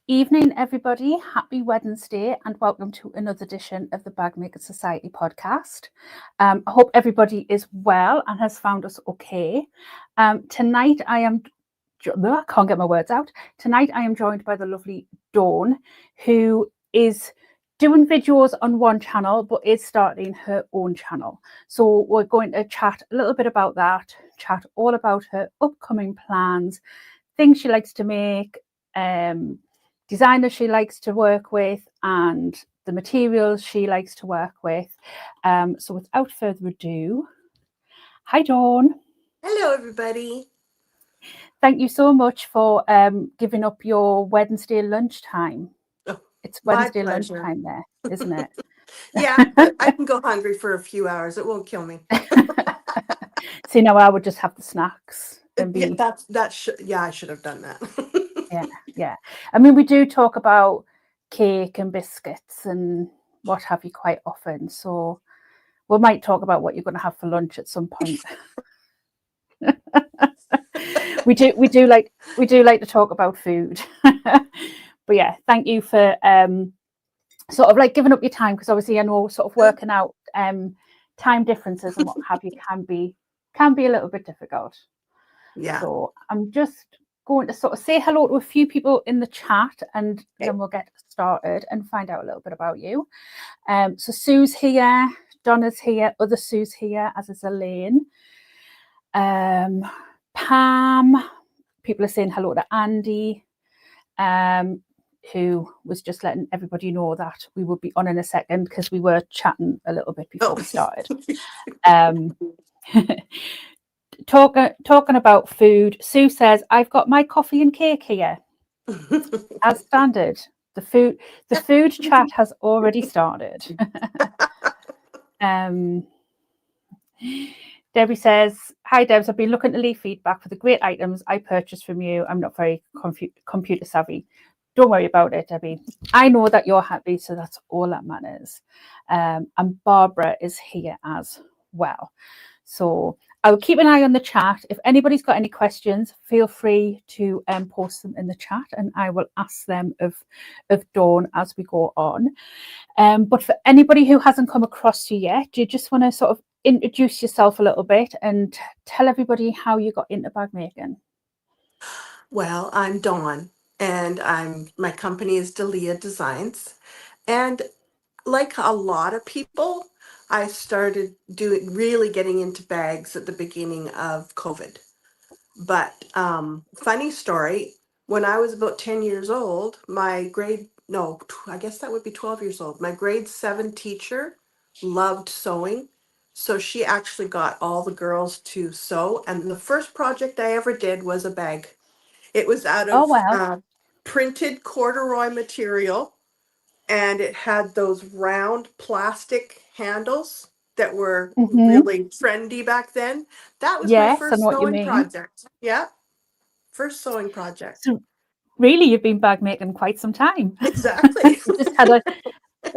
Evening, everybody. Happy Wednesday, and welcome to another edition of the Bag Makers Society podcast. I hope everybody is well and has found us okay. Tonight, I can't get my words out. Tonight, I am joined by the lovely Dawn, who is doing videos on one channel, but is starting her own channel. So we're going to chat a little bit about that, chat all about her upcoming plans, things she likes to make, designers she likes to work with, and the materials she likes to work with. So without further ado, hi Dawn. Hello everybody. Thank you so much for giving up your Wednesday lunchtime. Oh, It's my Wednesday pleasure. lunchtime there, isn't it? Yeah, but I can go hungry for a few hours. It won't kill me. See, now I would just have the snacks and Yeah, be I should have done that. yeah. I mean, we do talk about cake and biscuits and what have you quite often, so we might talk about what you're going to have for lunch at some point. we do like to talk about food. But yeah, thank you for sort of like giving up your time, because obviously I know sort of working out time differences and what have you can be a little bit difficult. Yeah. So I'm just going to sort of say hello to a few people in the chat, and then we'll get started and find out a little bit about you. So Sue's here, Donna's here, other Sue's here, as is Elaine. Pam, people are saying hello to Andy, who was just letting everybody know that we would be on in a second, because we were chatting a little bit before we started. Talking about food, Sue says, I've got my coffee and cake here. As standard, the food chat has already started. Debbie says, hi Debs, I've been looking to leave feedback for the great items I purchased from you. I'm not very computer savvy. Don't worry about it, Debbie. I know that you're happy, so that's all that matters. And Barbara is here as well. So I'll keep an eye on the chat. If anybody's got any questions, feel free to post them in the chat, and I will ask them of Dawn as we go on. But for anybody who hasn't come across you yet, do you just want to sort of introduce yourself a little bit and tell everybody how you got into bag making? Well, I'm Dawn, and my company is Dalia Designs. And like a lot of people, I started really getting into bags at the beginning of COVID. But funny story, when I was about 10 years old, I guess that would be 12 years old. My grade 7 teacher loved sewing. So she actually got all the girls to sew. And the first project I ever did was a bag. It was out Oh, of wow. printed corduroy material, and it had those round plastic handles that were really trendy back then. That was my Yes, I know first what you sewing mean. project. Yeah, first sewing project. So really, you've been bag making quite some time. Exactly. You just had a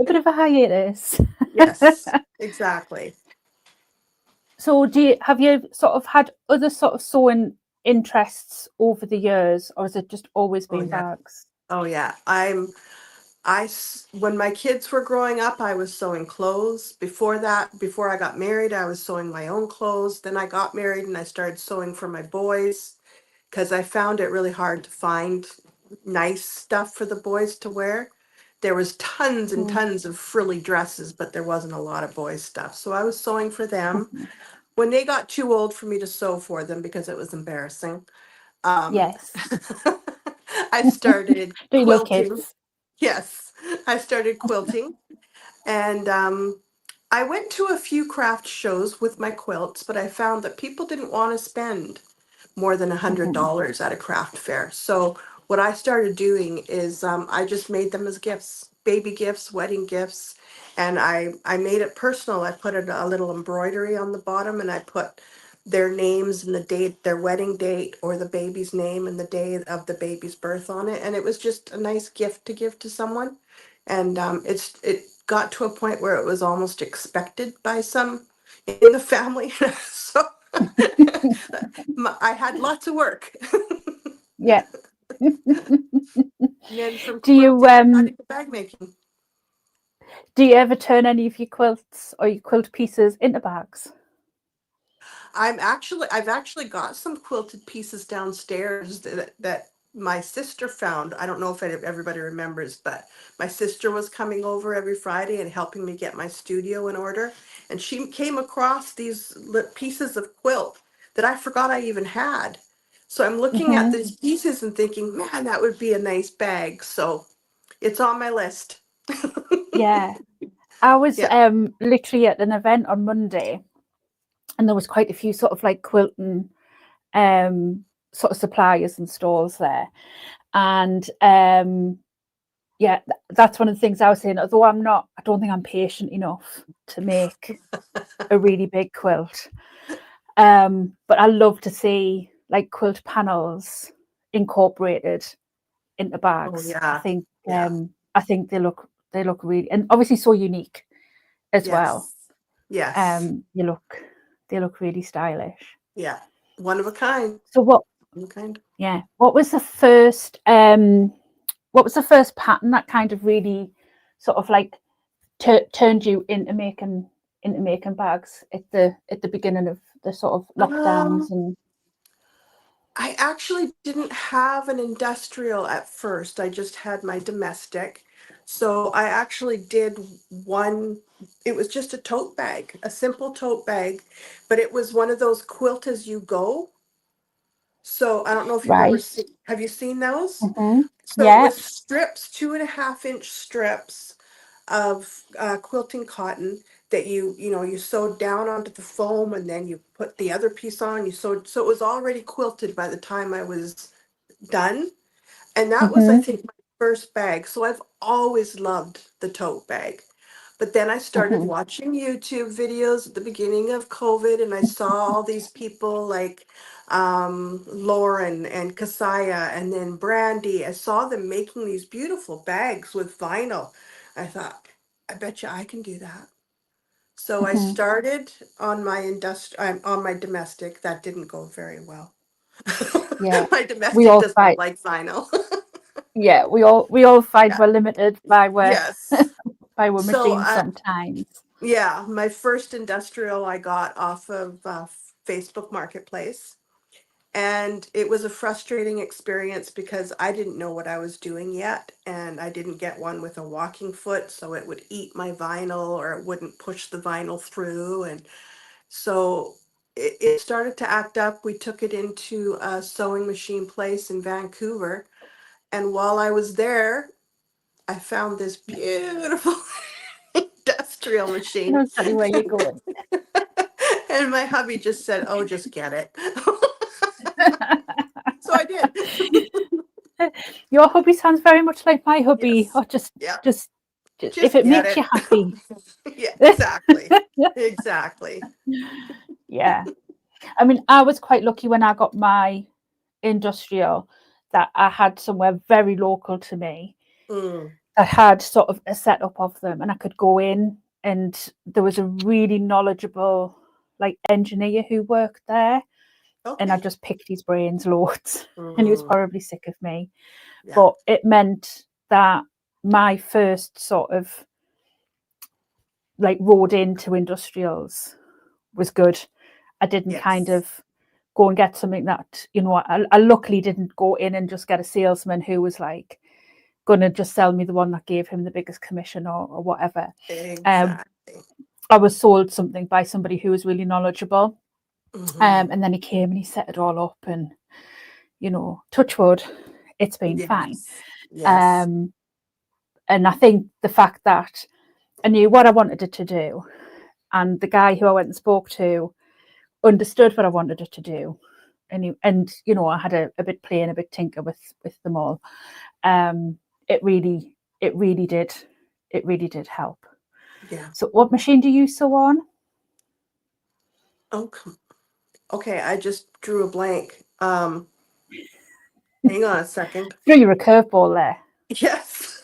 bit of a hiatus. Yes, exactly. So have you sort of had other sort of sewing interests over the years, or has it just always Oh been yeah. bags? Oh yeah. When my kids were growing up, I was sewing clothes. Before that, before I got married, I was sewing my own clothes. Then I got married and I started sewing for my boys, because I found it really hard to find nice stuff for the boys to wear. There was tons and tons of frilly dresses, but there wasn't a lot of boys stuff. So I was sewing for them. When they got too old for me to sew for them because it was embarrassing, um, Yes. I started Do you love quilting. kids? Yes, I started quilting. And I went to a few craft shows with my quilts, but I found that people didn't want to spend more than $100 at a craft fair. So what I started doing is I just made them as gifts, baby gifts, wedding gifts, and I made it personal. I put a little embroidery on the bottom, and I put their names and the date, their wedding date, or the baby's name and the day of the baby's birth on it, and it was just a nice gift to give to someone. And it got to a point where it was almost expected by some in the family. So I had lots of work. Yeah. And then from Do you quilting, I got into bag making. do you ever turn any of your quilts or your quilt pieces into bags? I've actually got some quilted pieces downstairs that my sister found. I don't know if everybody remembers, but my sister was coming over every Friday and helping me get my studio in order. And she came across these pieces of quilt that I forgot I even had. So I'm looking at Hmm. these pieces and thinking, man, that would be a nice bag. So it's on my list. Yeah. I was Yeah. literally at an event on Monday, and there was quite a few sort of like quilting sort of suppliers and stores there. And yeah, that's one of the things I was saying. Although I don't think I'm patient enough to make a really big quilt. But I love to see like quilt panels incorporated into Oh bags. yeah. Yeah. I think they look really, and obviously so unique as well. Yes. Yes. You look they look really stylish. Yeah. One of a kind. So One of a kind. yeah, what was the first pattern that kind of really sort of like turned you into making bags at the beginning of the sort of lockdowns Um, and I actually didn't have an industrial at first. I just had my domestic. So I actually did one, it was just a tote bag, a simple tote bag, but it was one of those quilt as you go. So I don't know if you've ever right? seen, have you seen those? Hmm. So it Yeah. was strips, 2.5 inch strips of quilting cotton that you sewed down onto the foam and then you put the other piece on. You sewed, so it was already quilted by the time I was done. And that was, I Hmm. think, my first bag. So I've always loved the tote bag. But then I started Hmm. watching YouTube videos at the beginning of COVID, and I saw all these people like Lauren and Kasaya and then Brandy. I saw them making these beautiful bags with vinyl. I thought, I bet you I can do that. So I Hmm. started on my on my domestic. That didn't go very well. Yeah. My We domestic all does not fight. like vinyl. Yeah, we all find Yeah. we're limited by Yes. our So machines sometimes. yeah, my first industrial I got off of Facebook Marketplace. And it was a frustrating experience because I didn't know what I was doing yet. And I didn't get one with a walking foot, so it would eat my vinyl or it wouldn't push the vinyl through. And so it started to act up. We took it into a sewing machine place in Vancouver. And while I was there, I found this beautiful industrial I know machine. exactly where you're going. And my hubby just said, "Oh, just get it." So I did. Your hobby sounds very much like my hobby. Yes. Or Yeah. just if Just it get makes you it. happy. Yeah, exactly. Exactly. Yeah. I mean, I was quite lucky when I got my industrial that I had somewhere very local to me Mm, that had sort of a setup of them, and I could go in, and there was a really knowledgeable like engineer who worked there, and I okay. just picked his brains loads, and he was Mm, probably sick of me, yeah. but it meant that my first sort of like road into industrials was good. I didn't kind Yes. of go and get something that, I luckily didn't go in and just get a salesman who was like going to just sell me the one that gave him the biggest commission or whatever. Um, Exactly. I was sold something by somebody who was really knowledgeable. Hmm. And then he came and he set it all up, and, touch wood, it's been fine. Yes. Yes. Um, and I think the fact that I knew what I wanted it to do, and the guy who I went and spoke to understood what I wanted it to do. And I had a bit play and a bit tinker with them all. Um, it really, it really did help. Yeah. So, what machine do you sew on? Oh, okay. I just drew a blank. Hang on a second. Threw you a curveball there. Yes.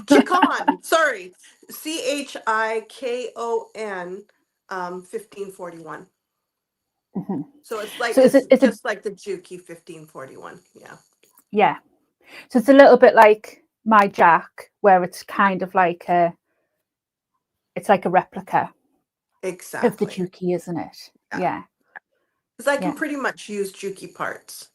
Chicon. Sorry. Chikon 1541. Hmm. So So, it's is it just like the Juki 1541. Yeah. Yeah. So it's a little bit like my Jack, where it's kind of like it's like a replica of the Exactly. Juki, isn't it? Yeah. Yeah. Because I can Yeah. pretty much use Juki parts.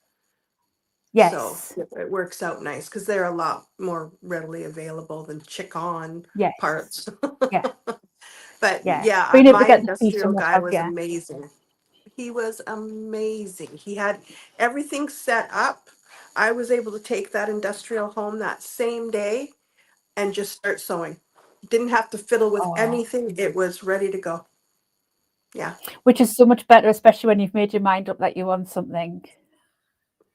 So Yes. it works out nice because they're a lot more readily available than chick-on Yes. parts. Yeah. But Yeah. yeah, Being able to my get the feet industrial and what guy have was you. amazing. He was amazing. He had everything set up. I was able to take that industrial home that same day and just start sewing. Didn't have to fiddle with Oh, anything. It was ready to go. Yeah, which is so much better, especially when you've made your mind up that you want something.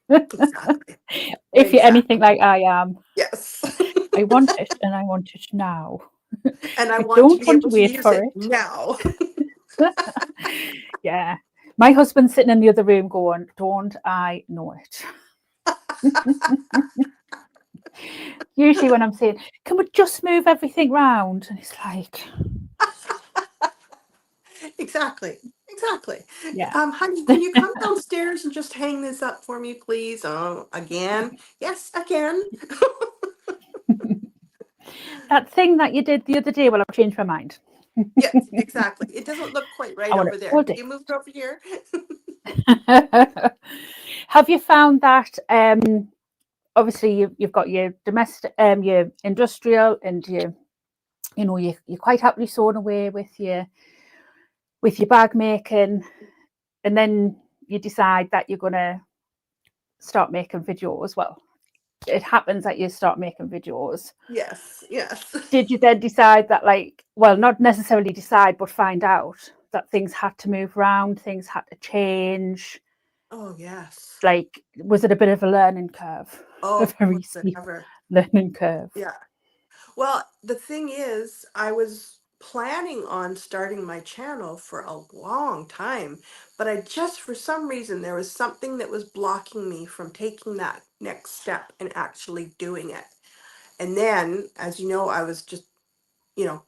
exactly. If you're anything Exactly. like I am, Yes. I want it and I want it now. And I I want to don't be want to able to wait use for it it. now. Yeah. My husband's sitting in the other room going, don't I know it? Usually when I'm saying, can we just move everything round? And he's like, Exactly. Exactly. yeah. Honey, can you come downstairs and just hang this up for me, please? Oh, again? Yes, again. That thing that you did the other day, well, I've changed my mind. Yes, exactly. It doesn't look quite I right want over it there. all Can you different. move it over here? Have you found that obviously you've got your domestic your industrial and you're quite happily sewing away with your bag making, and then you decide that you're gonna start making videos. Well, it happens that you start making videos. Yes, yes. Did you then decide that, like, well, not necessarily decide, but find out that things had to move around, things had to change? Oh, yes. Like, was it a bit of a learning curve? A Oh, very was it steep ever? learning curve. Yeah. Well, the thing is, I was planning on starting my channel for a long time, but I just, for some reason, there was something that was blocking me from taking that next step and actually doing it. And then, as you know, I was just,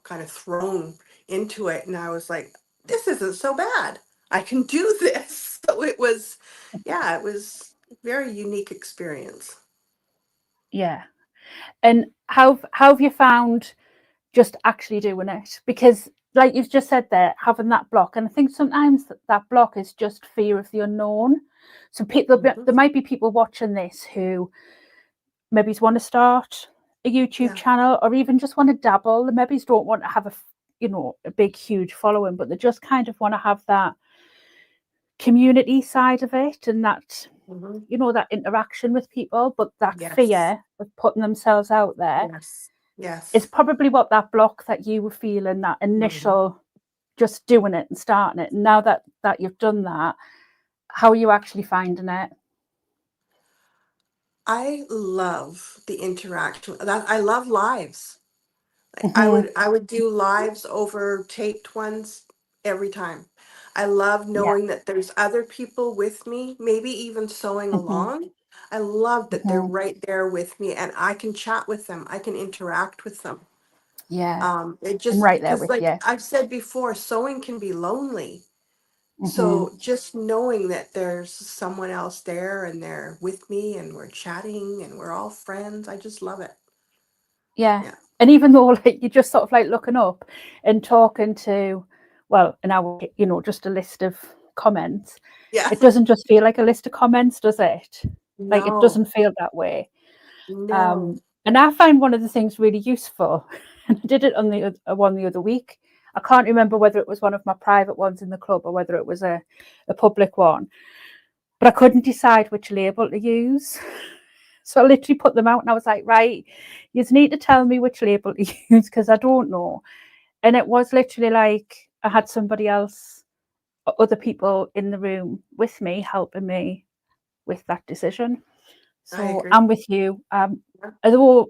kind of thrown into it, and I was like, this isn't so bad. I can do this. So it was, yeah, it was a very unique experience. Yeah. And how have you found just actually doing it? Because like you've just said there, having that block, and I think sometimes that block is just fear of the unknown. So people, Mhm. there might be people watching this who maybe want to start a YouTube Yeah. channel, or even just want to dabble. They maybe don't want to have a big huge following, but they just kind of want to have that community side of it, and that Mhm. that interaction with people. But that Yes. fear of putting themselves out there Yes. is Yes. probably what that block that you were feeling, that Mhm. initial just doing it and starting it. And now that you've done that, how are you actually finding it? I love the interaction. That I love lives. I Hmm. would I would do lives over taped ones every time. I love Yeah. knowing that there's other people with me, maybe even sewing Hmm. along. I love that they're Hmm. right there with me and I can chat with them. I can interact with them. Yeah. It I'm just right there because with like you. I've said before, sewing can be lonely. Hmm. So just knowing that there's someone else there and they're with me and we're chatting and we're all friends, I just love it. Yeah. Yeah. And even though like you're just sort of like looking up and talking to, well, in our, just a list of comments, Yeah. it doesn't just feel like a list of comments, does it? Like it No, doesn't feel that way. no. And I find one of the things really useful, and I did it on one the other week. I can't remember whether it was one of my private ones in the club or whether it was a public one, but I couldn't decide which label to use. So I literally put them out and I was like, right, you need to tell me which label to use because I don't know. And it was literally like I had somebody else, other people in the room with me, helping me with that decision. I So agree. I'm with you. Yeah. Although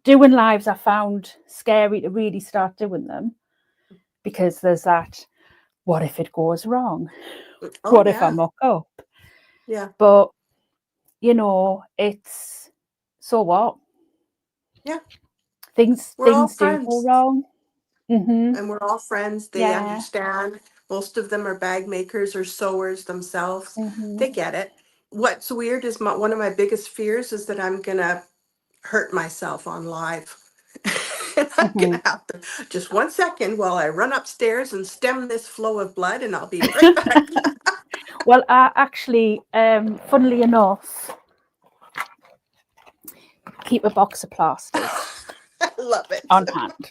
doing lives I found scary to really start doing them, because there's that, what if it goes wrong? Oh What if I yeah. muck up? Yeah. But it's, so what? Yeah. Things We're all things do go friends. wrong. Hmm. And we're all friends. They Yeah. understand. Most of them are bag makers or sewers themselves. Hmm. They get it. what's weird is one of my biggest fears is that I'm gonna hurt myself on live. And I'm gonna have to just 1 second while I run upstairs and stem this flow of blood, and I'll be right back. Well, I actually, funnily enough, keep a box of plasters I love it. on hand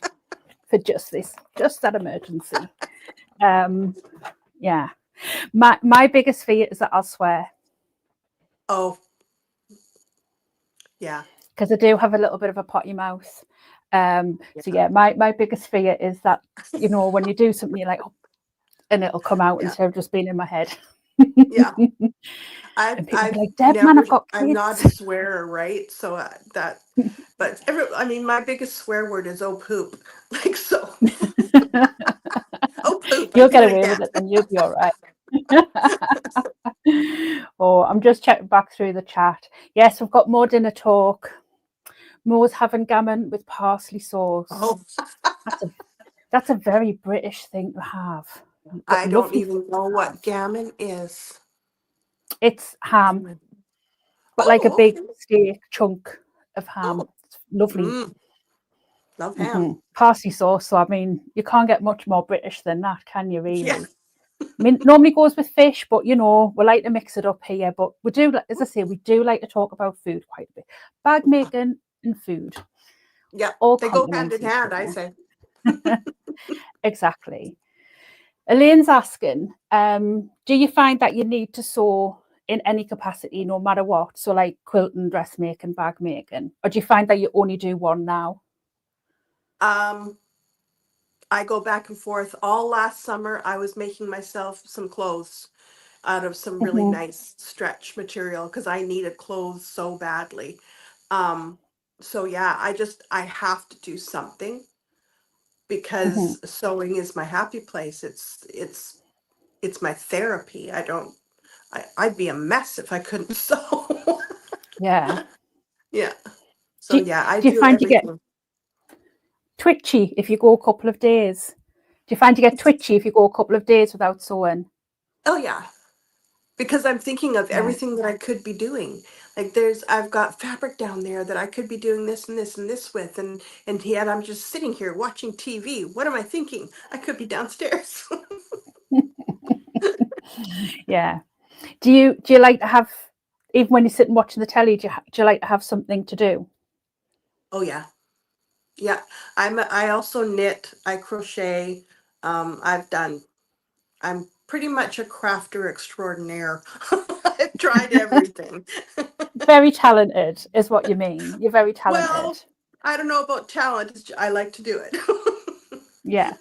for just that emergency. Yeah. My biggest fear is that I'll swear. Oh, yeah. Because I do have a little bit of a potty mouth. So yeah, my biggest fear is that, you know, when you do something, you're like, oh, and it'll come out instead of just being in my head. Yeah. And people be like, Deb, man, I've got kids. I'm not a swearer, right? So but I mean, my biggest swear word is "oh poop," like so. Oh poop! You'll get away with it, and you'll be all right. Oh, I'm just checking back through the chat. Yes, we've got more dinner talk. Mo's having gammon with parsley sauce. Oh, that's a very British thing to have. I don't even know what gammon is. It's ham, but like a big steak chunk of ham. It's lovely. Love ham. Parsley sauce. So I mean, you can't get much more British than that, can you? Really? Yeah. I mean, normally goes with fish, but you know, we like to mix it up here. But we do, as I say, we do like to talk about food quite a bit. Bag making and food. Yeah, all they go hand in hand, I say. Exactly. Elaine's asking, do you find that you need to sew in any capacity, no matter what? So like quilting, dressmaking, bag making, or do you find that you only do one now? I go back and forth. All last summer, I was making myself some clothes out of some really nice stretch material because I needed clothes so badly. So yeah, I have to do something because sewing is my happy place. It's my therapy. I'd be a mess if I couldn't sew. Yeah. Yeah. So yeah, I do you do find everything. you get twitchy if you go a couple of days? Do you find you get twitchy if you go a couple of days without sewing? Oh yeah. Because I'm thinking of everything that I could be doing. Like I've got fabric down there that I could be doing this and this and this with, and yet I'm just sitting here watching TV. What am I thinking? I could be downstairs. Yeah. Do you like to have, even when you're sitting watching the telly, do you like to have something to do? Oh yeah, yeah. I also knit. I crochet. I'm pretty much a crafter extraordinaire. I've tried everything. Very talented is what you mean. You're very talented. Well, I don't know about talent. I like to do it. Yeah.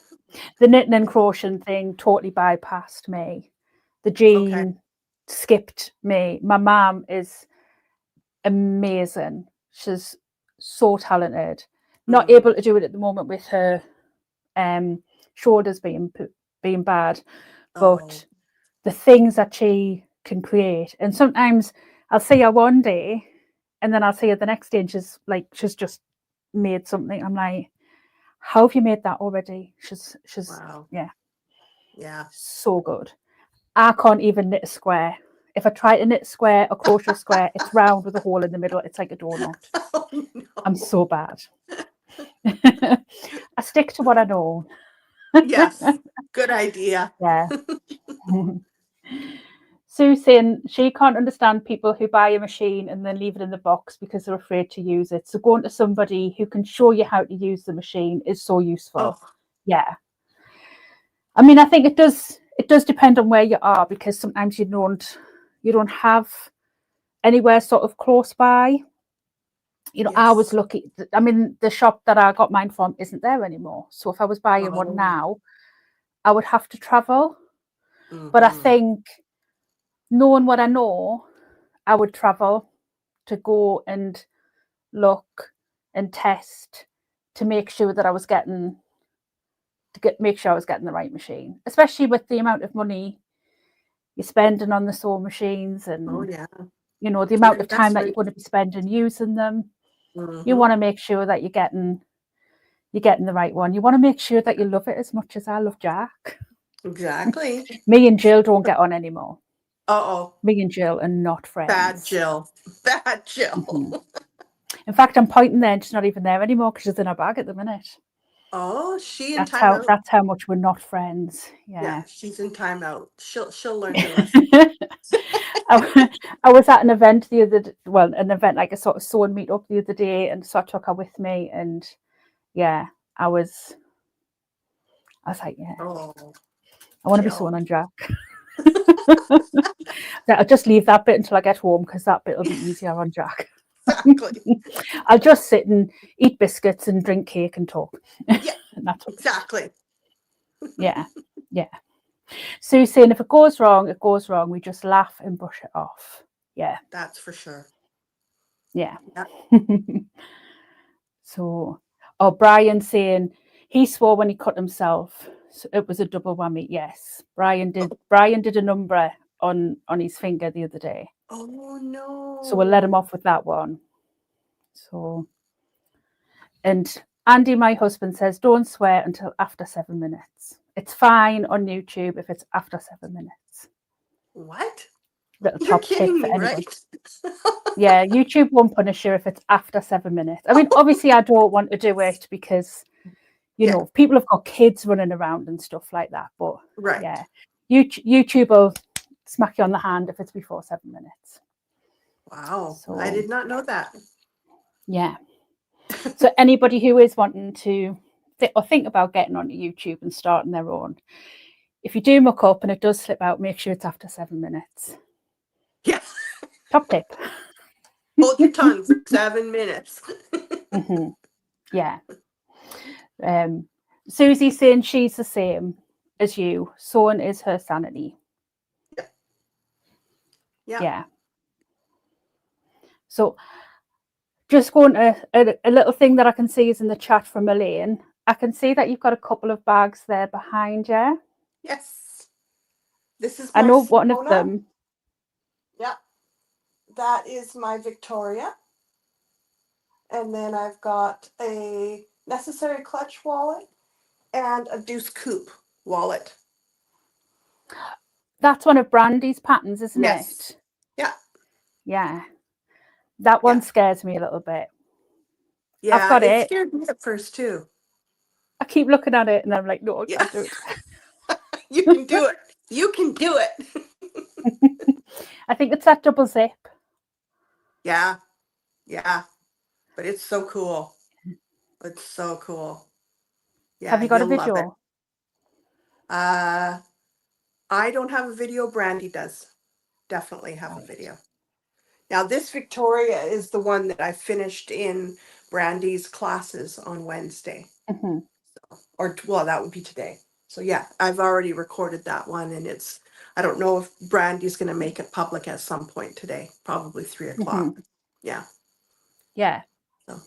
The knitting and crocheting thing totally bypassed me. The gene skipped me. My mum is amazing. She's so talented. Not able to do it at the moment with her shoulders being bad, but the things that she can create. And sometimes I'll see her one day and then I'll see her the next day and she's just made something. I'm like, how have you made that already? She's Wow. Yeah. So good. I can't even knit a square. If I try to knit a square or crochet a square, it's round with a hole in the middle. It's like a donut. Oh, no. I'm so bad. I stick to what I know. Yes. Good idea. Yeah. Sue saying she can't understand people who buy a machine and then leave it in the box because they're afraid to use it. So going to somebody who can show you how to use the machine is so useful. Oh. Yeah. I mean, I think it does depend on where you are, because sometimes you don't have anywhere sort of close by. You know, I was lucky. I mean, the shop that I got mine from isn't there anymore. So if I was buying one now, I would have to travel. But I think, knowing what I know, I would travel to go and look and test to make sure that I was getting the right machine, especially with the amount of money you're spending on the sewing machines and you know the amount of time that you're going to be spending using them. You want to make sure that you're getting the right one. You want to make sure that you love it as much as I love Jack. Exactly. Me and Jill don't get on anymore. Uh-oh. Me and Jill are not Bad friends. Jill. Bad Jill. Mhm. In fact, I'm pointing there and she's not even there anymore because she's in her bag at the minute. Oh, she in timeout. That's how much we're not friends. Yeah, Yeah. she's in timeout. She'll learn her lesson. I was at an event an event like a sort of sewing meet up the other day, and so I took her with me, and yeah, I was like, yeah, Oh, I want to be Jill. sewing on Jack. I'll just leave that bit until I get home because that bit will be easier on Jack. Exactly. I'll just sit and eat biscuits and drink cake and talk. Yeah, And that's exactly. yeah, yeah. Sue's saying if it goes wrong, it goes wrong. We just laugh and brush it off. Yeah, That's for sure. yeah. Yeah. So, Brian saying he swore when he cut himself. So it was a double whammy. Yes, Brian did. Brian did a number on his finger the other day. Oh So we'll let him no. off with that one. So, and Andy, my husband, says don't swear until after 7 minutes. It's fine on YouTube if it's after 7 minutes. What? Little You're top tip kidding for me, anyone. right? Yeah, YouTube won't punish you if it's after 7 minutes. I mean, obviously, I don't want to do it because, Yeah, people have got kids running around and stuff like that. But right. yeah, YouTube will smack you on the hand if it's before 7 minutes. Wow. I So did not know that. yeah. So anybody who is wanting to think about getting onto YouTube and starting their own, if you do muck up and it does slip out, make sure it's after 7 minutes. Yeah. Top tip. Hold your tongue for 7 minutes. Mm-hmm. Yeah. Susie's saying she's the same as you. Sewing is her sanity. Yeah. Yeah. Yeah. So just going to a little thing that I can see is in the chat from Elaine. I can see that you've got a couple of bags there behind you. Yes. This is I my know one of Fiona. them. Yeah. That is my Victoria. And then I've got a necessary clutch wallet and a Deuce Coupe wallet. That's one of Brandy's patterns, isn't Yes. it? Yeah. Yeah. That one Yeah. scares me a little bit. I've Yeah. got It it. scared me at first too. I keep looking at it and I'm like, no, I Yeah. can't do it. You can do it. You can do it. I think it's that double zip. Yeah. Yeah. But it's so cool. It's so cool. Have Yeah, you got a you'll love it. video? I don't have a video. Brandy does. Definitely have a Right. video. Now, this Victoria is the one that I finished in Brandy's classes on Wednesday. Mm-hmm. Or, well, that would be today. So, yeah, I've already recorded that one. And I don't know if Brandy's going to make it public at some point today, probably 3 o'clock. Mm-hmm. Yeah. Yeah. So,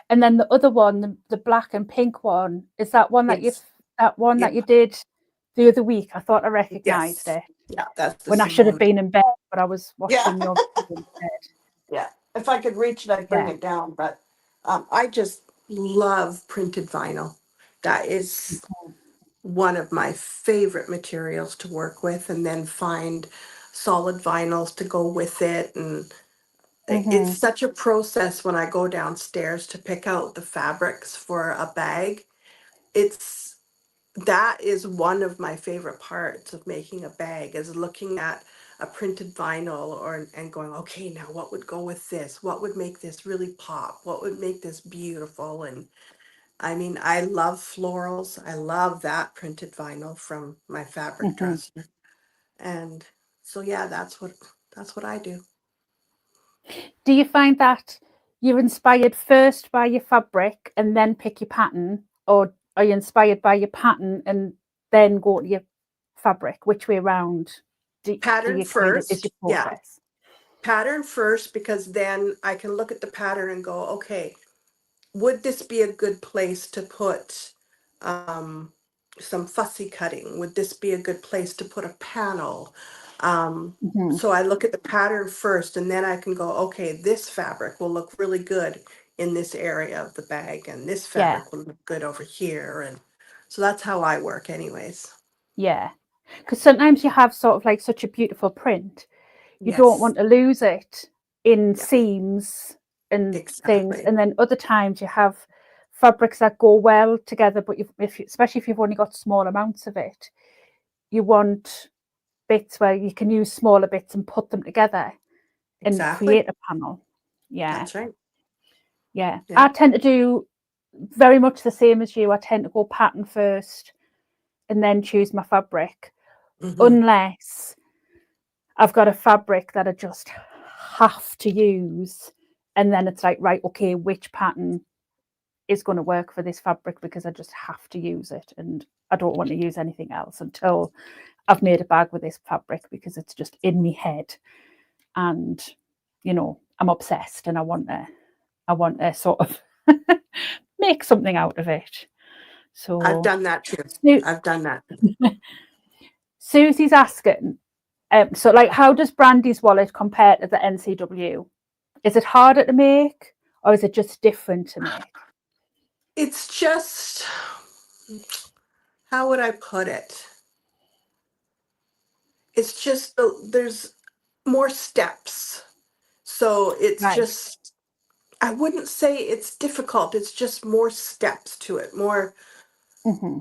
And then the other one, the black and pink one, is that one that yes. you did the other week? I thought I recognised Yes. it Yeah, that's the when I should have Simone. been in bed, but I was Yeah. watching your video instead. Yeah. If I could reach it, I'd bring Yeah. it down. But I just love printed vinyl. That is one of my favorite materials to work with, and then find solid vinyls to go with it. And it's Mm-hmm. such a process when I go downstairs to pick out the fabrics for a bag. It's that is one of my favorite parts of making a bag, is looking at a printed vinyl or and going, okay, now what would go with this? What would make this really pop? What would make this beautiful? And I mean, I love florals. I love that printed vinyl from my fabric Mm-hmm. dresser. And so yeah, that's what I do. Do you find that you're inspired first by your fabric and then pick your pattern, or are you inspired by your pattern and then go to your fabric? Which way around do Pattern you kind of is your first. Yeah. process? Pattern first, because then I can look at the pattern and go, okay, would this be a good place to put um, some fussy cutting? Would this be a good place to put a panel? Mm-hmm. So I look at the pattern first, and then I can go, okay, this fabric will look really good in this area of the bag, and this Yeah, fabric will look good over here. And so that's how I work anyways. yeah. Because sometimes you have sort of like such a beautiful print, you don't Yes. want to lose it in Yeah, seams and things. exactly. And then other times you have fabrics that go well together, but especially if you've only got small amounts of it, you want bits where you can use smaller bits and put them together and Exactly. create a panel. Yeah, That's right. yeah. Yeah. I tend to do very much the same as you. I tend to go pattern first and then choose my fabric, Hmm. unless I've got a fabric that I just have to use. And then it's like, right, okay, which pattern is going to work for this fabric because I just have to use it. And I don't want to use anything else until I've made a bag with this fabric because it's just in my head. And, I'm obsessed and I want to sort of make something out of it. I've So done that too. Su- I've done that. Susie's asking, so like, how does Brandy's wallet compare to the NCW? Is it harder to make or is it just different to make? It's just, how would I put it? It's just there's more steps. So it's Right. just, I wouldn't say it's difficult. It's just more steps to it, more Mm-hmm.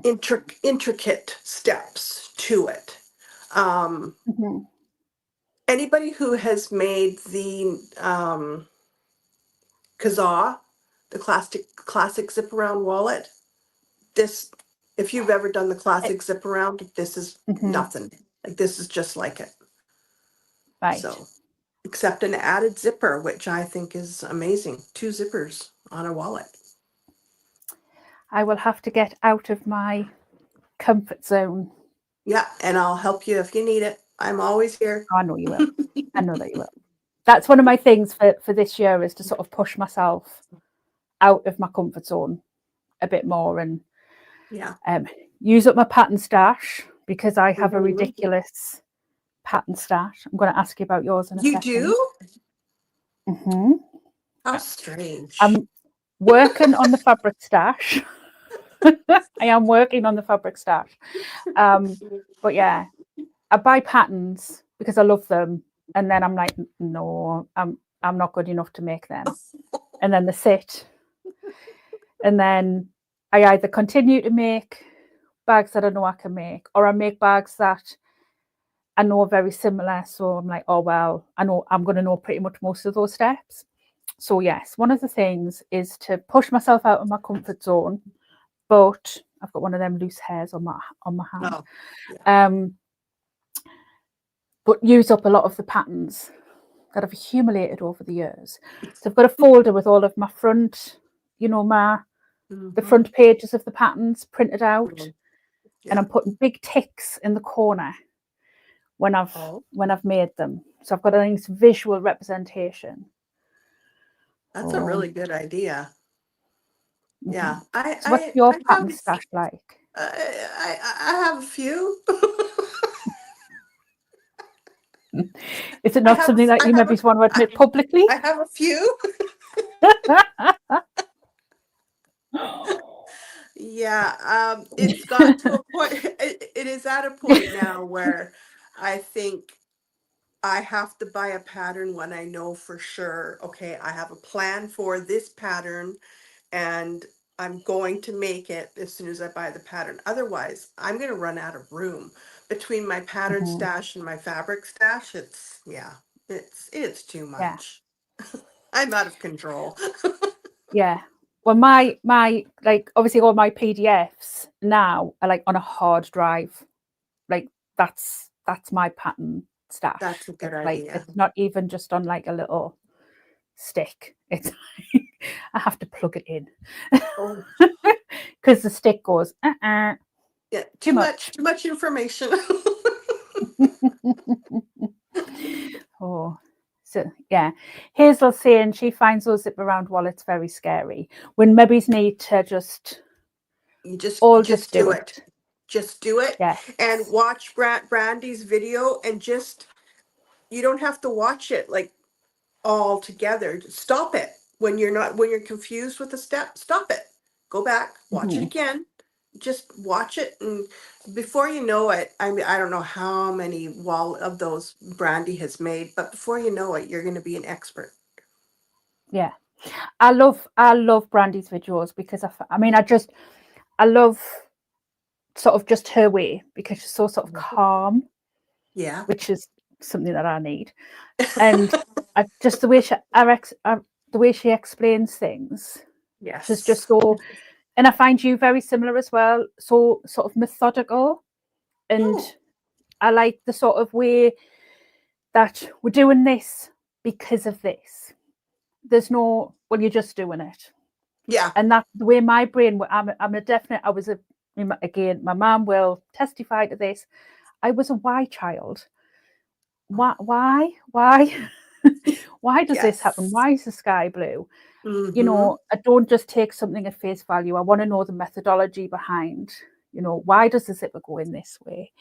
intricate steps to it. Um, Mm-hmm. Anybody who has made the Kazaa, the classic zip around wallet, this, if you've ever done the classic zip around, this is Mm-hmm. nothing. Like this is just like it. Right. So, except an added zipper, which I think is amazing. Two zippers on a wallet. I will have to get out of my comfort zone. Yeah, and I'll help you if you need it. I'm always here. I know you will. I know that you will. That's one of my things for this year is to sort of push myself out of my comfort zone a bit more and Yeah. use up my pattern stash because I have a Mhm. ridiculous pattern stash. I'm going to ask you about yours in a You second. do? Mm-hmm. How strange. I'm working on the fabric stash. I am working on the fabric stash. But yeah, I buy patterns because I love them, and then I'm like, no, I'm not good enough to make them. And then they sit, and then I either continue to make bags that I know I can make, or I make bags that I know are very similar. So I'm like, oh well, I know I'm going to know pretty much most of those steps. So yes, one of the things is to push myself out of my comfort zone, but I've got one of them loose hairs on my hand. Oh, yeah. Um, but use up a lot of the patterns that I've accumulated over the years. So I've got a folder with all of my front, the Hmm. front pages of the patterns printed out, and Yeah. I'm putting big ticks in the corner when I've Oh, when I've made them. So I've got a nice visual representation. that's a Oh, really good idea. mhm. Yeah. I So what's I your I have pattern stash like? I have a few. Is it I not have something that I you have maybe a want to I, admit publicly? I have a few. Yeah, it's got to a point, it is at a point now where I think I have to buy a pattern when I know for sure, okay, I have a plan for this pattern and I'm going to make it as soon as I buy the pattern. Otherwise, I'm going to run out of room. Between my pattern Mhm. stash and my fabric stash, yeah, it's too Yeah. much. I'm out of control. Yeah. Well, my like obviously all my PDFs now are like on a hard drive. Like that's my pattern That's stash. a good It's like idea. it's not even just on like a little stick. It's like I have to plug it in Oh, because the stick goes yeah, too much. too much information. Oh, so yeah. Hazel saying she finds those zip around wallets very scary. When maybe need to You just just do do it. it. Just do it Yes. and watch Brandy's video and just, you don't have to watch it like all together. Just stop it when you're confused with a step. Stop it. Go back, watch it Mhm. again, just watch it, and before you know it, I mean, I don't know how many wall of those Brandy has made, but before you know it, you're going to be an expert. Yeah. I love Brandy's videos because I mean I love sort of just her way because she's so sort of calm, Yeah. which is something that I need. And I just the way she explains things, she's just Yes. so. And I find you very similar as well, so sort of methodical, and Oh, I like the sort of way that we're doing this because of this. There's no, well, you're just doing it, yeah. and that's the way my brain. I'm a definite. I was a again. My mum will testify to this. I was a why child. Why? Why does this happen? Yes. Why is the sky blue? You Mm-hmm. know, I don't just take something at face value. I want to know the methodology behind, you know, why does the zipper go in this way?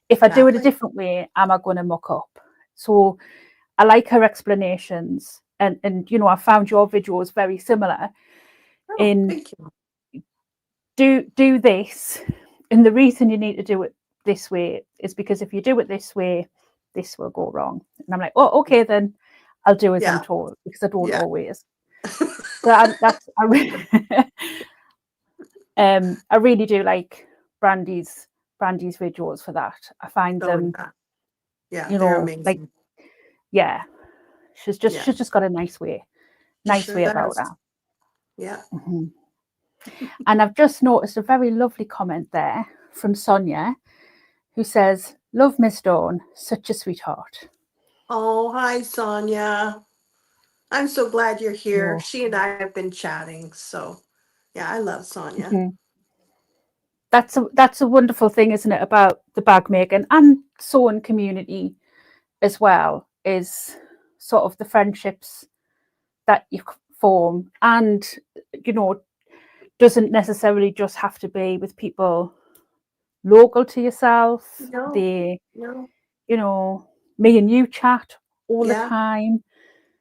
If I do it a Exactly. different way, am I going to muck up? So I like her explanations. And you know, I found your videos very similar Oh, in thank you. do this. And the reason you need to do it this way is because if you do it this way, this will go wrong. And I'm like, oh, okay, then I'll do as I'm Yeah. told because I don't Yeah. always. So I really do like Brandy's videos for that. I find Oh, them, yeah. Yeah. you They're know, like amazing. yeah, Yeah. she's just got a She nice sure way about does. her. Yeah. Mhm. And I've just noticed a very lovely comment there from Sonia, who says, "Love Miss Dawn, such a sweetheart." Oh, hi, Sonia. I'm so glad you're here. Oh, She and I have been chatting. So, yeah, I love Sonia. mhm. That's a wonderful thing, isn't it, about the bag making and sewing community as well, is sort of the friendships that you form, and you know, doesn't necessarily just have to be with people local to yourself. No, They, no. you know, me and you chat all the Yeah. time,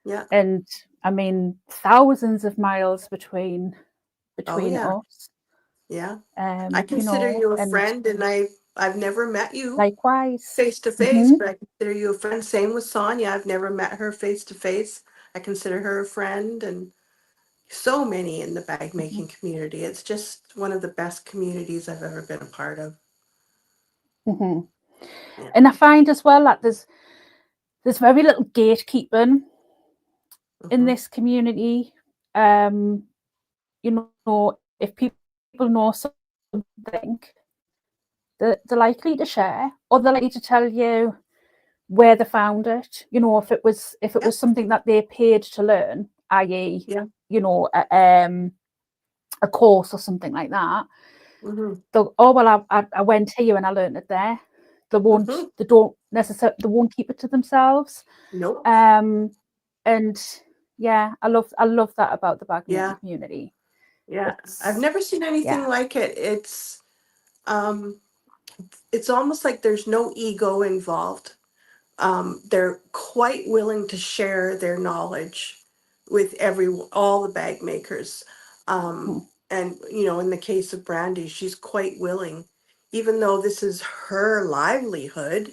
Yeah. and I mean thousands of miles Oh, between yeah. us. Yeah. I You consider know, you a and friend, and I've never met you likewise. face to face, Hmm. but I consider you a friend. Same with Sonia. I've never met her face to face. I consider her a friend, and so many in the bag making community. It's just one of the best communities I've ever been a part of. Hmm. Yeah. And I find as well that there's very little gatekeeping in Hmm. this community. Um, you know, if people know something, they're likely to share, or they're likely to tell you where they found it. You know, if it Yeah. was something that they paid to learn, i.e., Yeah. you know, a course or something like that. Hmm. They'll, oh well, I went here and I learned it there. Hmm. They won't keep it to themselves. Nope. Um, and yeah, I love that about the bag making Yeah. community. Yeah. I've It's never seen anything yeah, like it. Um, it's almost like there's no ego involved. They're quite willing to share their knowledge with all the bag makers. mhm, And in the case of Brandy, she's quite willing, even though this is her livelihood,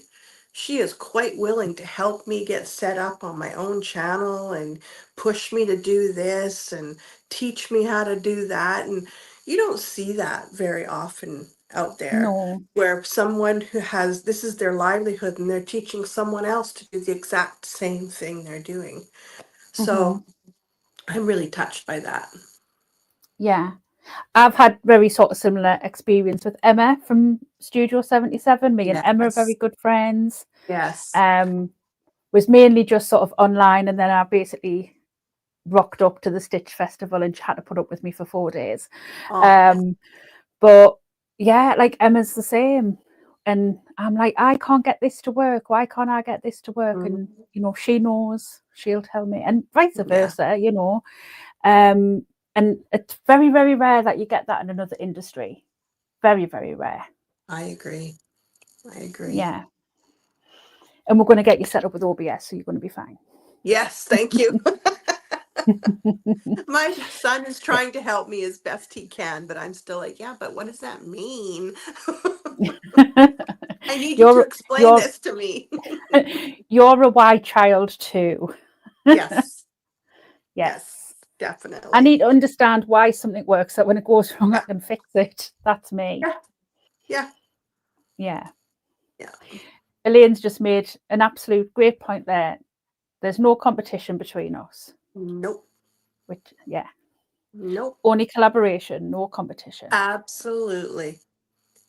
she is quite willing to help me get set up on my own channel and push me to do this and teach me how to do that. And you don't see that very often out there, no, where someone who has this is their livelihood and they're teaching someone else to do the exact same thing they're doing. mhm, So I'm really touched by that. yeah. I've had very sort of similar experience with Emma from Studio 77. Me and Emma are very Yes. good friends. Yes. Um, was mainly just sort of online, and then I basically rocked up to the Stitch Festival and she had to put up with me for 4 days. Oh, Um, but yeah, like Emma's the same. And I'm like, I can't get this to work. Why can't I get this to work? mm, And you know, she knows, she'll tell me, and vice yeah, versa, you know. Um, and it's very, very rare that you get that in another industry. Very, very rare. I agree. I agree. Yeah. And we're going to get you set up with OBS, so you're going to be fine. Yes, thank you. My son is trying to help me as best he can, but I'm still like, yeah, but what does that mean? I need you to you're explain you're this to me. you're a why child too. Yes, yes, Yes. I definitely. need to understand why something works, so when it goes wrong, I Yeah, can fix it. That's me. yeah, yeah, Yeah. yeah. Elaine's just made an absolute great point there. There's no competition between us. Nope, Which, yeah, nope. only collaboration, no competition. Absolutely,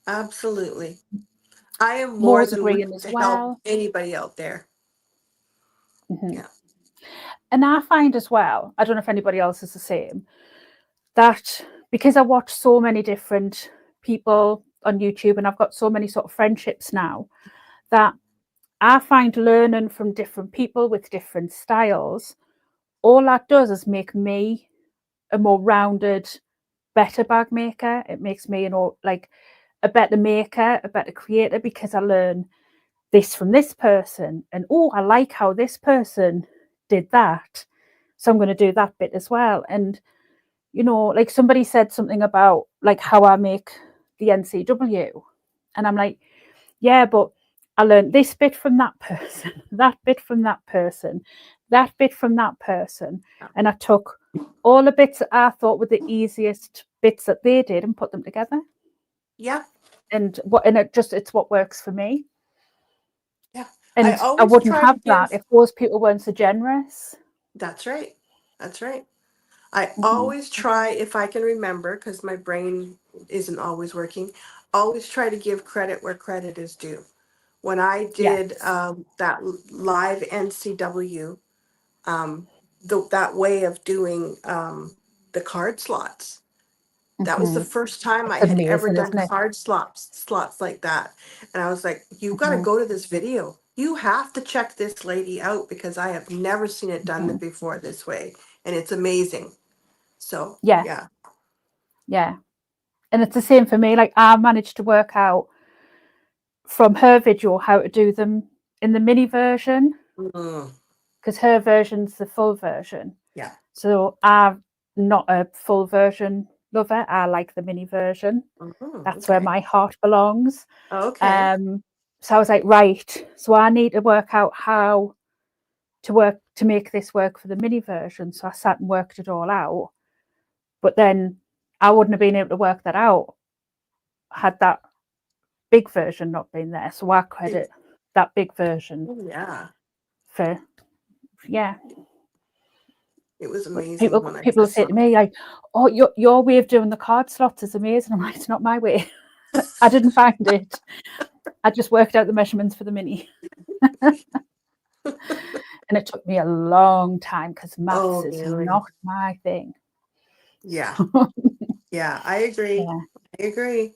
absolutely. I am more Mo's than willing agreeing as to help well. anybody out there. Mhm. Yeah. And I find as well, I don't know if anybody else is the same, that because I watch so many different people on YouTube and I've got so many sort of friendships now, that I find learning from different people with different styles, all that does is make me a more rounded, better bag maker. It makes me, like a better maker, a better creator, because I learn this from this person. And oh, I like how this person did that. So I'm going to do that bit as well. And, like somebody said something about like how I make the NCW. And I'm like, yeah, but I learned this bit from that person, that bit from that person, that bit from that person. And I took all the bits that I thought were the easiest bits that they did and put them together. Yeah. And it's what works for me. Yeah. I And I always wouldn't try to have that give, if those people weren't so generous. that's right. That's right. I Mm-hmm. always try, if I can remember, because my brain isn't always working, always try to give credit where credit is due. When I did Yes. that live NCW, um, that way of doing the card slots, that was the Mm-hmm. first time I It's had ever amazing, done isn't it? slots like that. And I was like, you got to Mm-hmm. go to this video. You have to check this lady out because I have never seen it done Mm-hmm. before this way. And it's amazing. So, Yeah. yeah. Yeah. And it's the same for me. Like I managed to work out from her video how to do them in the mini version, Mm, because her version's the full version. yeah. So I'm not a full version lover. I like the mini version. That's where Okay. my heart belongs. Okay. Um, so I was like, right. So I need to work out how to make this work for the mini version. So I sat and worked it all out. But then I wouldn't have been able to work that out had that big version not been there. So I It, credit that big version yeah. for, yeah. It was But amazing people when I people first say saw to me like, "Oh, your way of doing the card slots is amazing." I'm like, "It's not my way. it. I didn't find it. I just worked out the measurements for the mini, and it took me a long time because maths Oh, is really? not my thing." Yeah. Yeah. I agree. Yeah. I agree.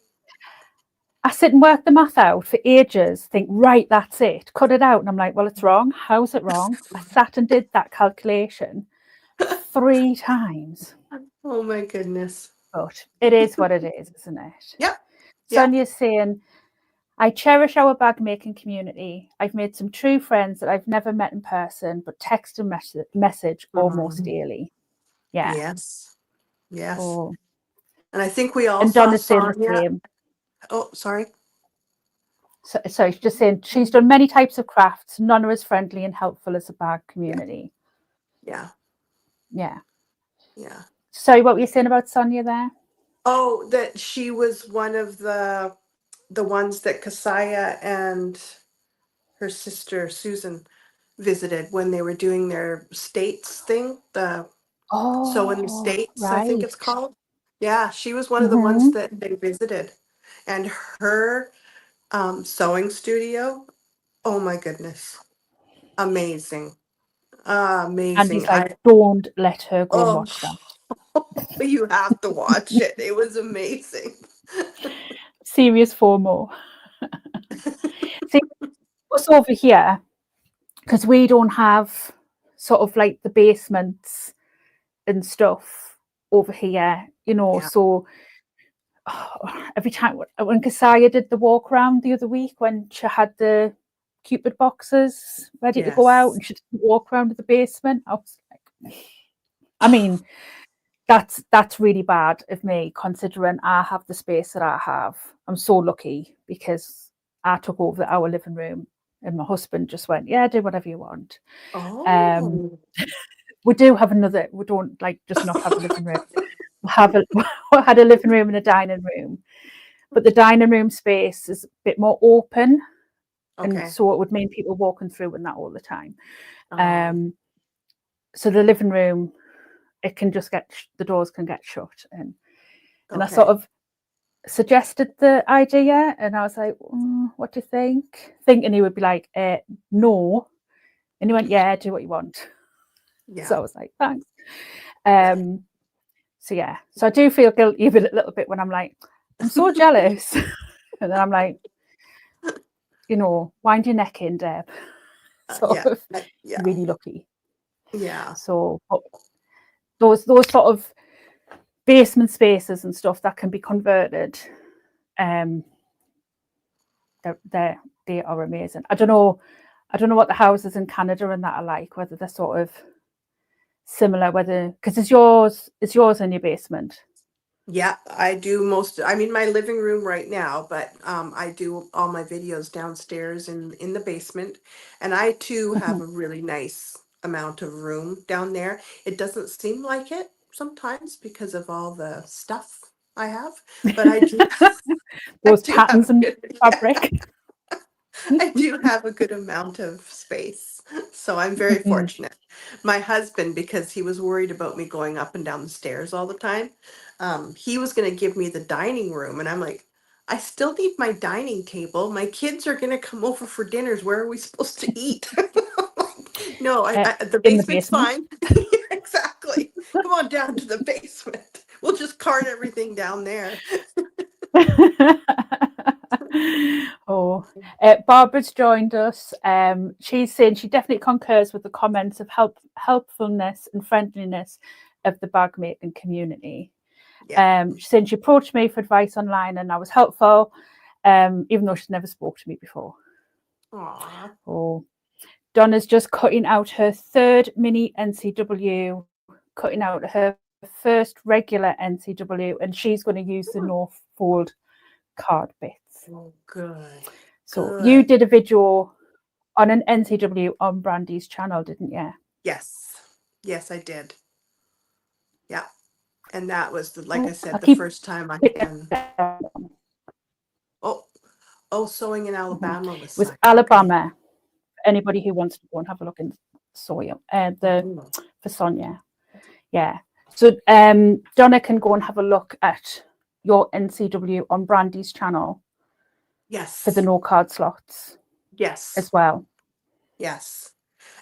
I sit and work the math out for ages, think, right, that's it, cut it out. And I'm like, well, it's wrong. How's it wrong? I sat and did that calculation 3 times. Oh, my goodness. But it is what it is, isn't it? Yep. Yep. Sonia's saying, I cherish our bag making community. I've made some true friends that I've never met in person, but text and message almost Mhm. daily. Yeah. Yes. Yes. Oh, And I think we all and saw Donna's saying the Sonia. same. Oh, sorry. So she's just saying she's done many types of crafts. None are as friendly and helpful as the bag Yeah. community. Yeah. Yeah. Yeah. Sorry, what were you saying about Sonia there? Oh, that she was one of the ones that Kasaya and her sister Susan visited when they were doing their states thing, the Sew in the Oh, States, I think right. it's called. Yeah, she was one of the ones Mm-hmm. that they visited. And her sewing studio, oh my goodness, amazing. Amazing. Andy's like, don't let her go and Oh, watch that. you have to watch it. It was amazing. Serious FOMO. See, us over here, because we don't have sort of like the basements and stuff over here, Yeah. so every time when Kasaya did the walk around the other week when she had the Cupid boxes ready to go out Yes. and she didn't walk around to the basement, I was like, I mean, that's really bad of me, considering I have the space that I have. I'm so lucky because I took over our living room and my husband just went, yeah, do whatever you want. Oh. We do have another, we don't like just not have a living room. We had a living room and a dining room, but the dining room space is a bit more open. And Okay. so it would mean people walking through in that all the time. Oh, So the living room, it can just the doors can get shut. And I sort okay. of suggested the idea and I was like, what do you think? Thinking he would be like, no. And he went, yeah, do what you want. So Yeah. I was like, thanks. Yeah. So yeah, so I do feel guilty a little bit when I'm like, I'm so jealous. And then I'm like, wind your neck in, Deb. Sort Yeah. of Yeah. really lucky. Yeah. So those sort of basement spaces and stuff that can be converted, they are amazing. I don't know what the houses in Canada and that are like, whether they're sort of similar, because it's yours in your basement. Yeah, I do I'm in my living room right now, but I do all my videos downstairs in the basement, and I too have Mhm. a really nice amount of room down there. It doesn't seem like it sometimes because of all the stuff I have, but I do I Those do have patterns a and good fabric. I do have a good amount of space, so I'm very Mhm. fortunate. My husband, because he was worried about me going up and down the stairs all the time, he was going to give me the dining room, and I'm like, I still need my dining table. My kids are going to come over for dinners. Where are we supposed to eat? No, uh, the in the basement's basement. fine. Exactly. Come on down to the basement. We'll just cart everything down there. Oh, Barbara's joined us. She's saying she definitely concurs with the comments of helpfulness and friendliness of the bag making community. Yeah. She's saying she approached me for advice online and I was helpful, even though she's never spoke to me before. Aw. Oh, Donna's just cutting out her third mini NCW, cutting out her first regular NCW, and she's going to use the North Fold card bits. Oh, good. So you Good. did a video on an NCW on Brandy's channel, didn't you? Yes. Yes, I did. Yeah. And that was like I Oh, said, I'll the keep first time I had it. done. Oh, sewing in Mhm. Alabama It with was Simon. Okay. Alabama. Anybody who wants to go and have a look in Sawyer, Mhm. for Sonia. Yeah. So Donna can go and have a look at your NCW on Brandy's channel for the Yes. no card slots Yes. as well. Yes.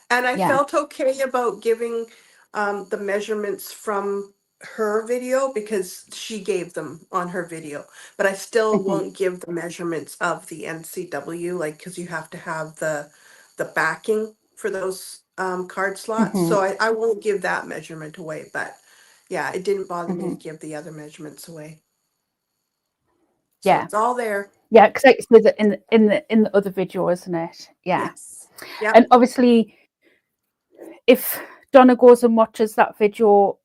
And I Yeah. felt okay about giving the measurements from her video because she gave them on her video. But I still Mhm. won't give the measurements of the NCW, like because you have to have the backing for those card slots. Mhm. So I won't give that measurement away. But yeah, it didn't bother me to Mhm. give the other measurements away. So Yeah. it's all there. Yeah, because it's with it in the other video, isn't it? Yeah. Yes. Yep. And obviously, if Donna goes and watches that video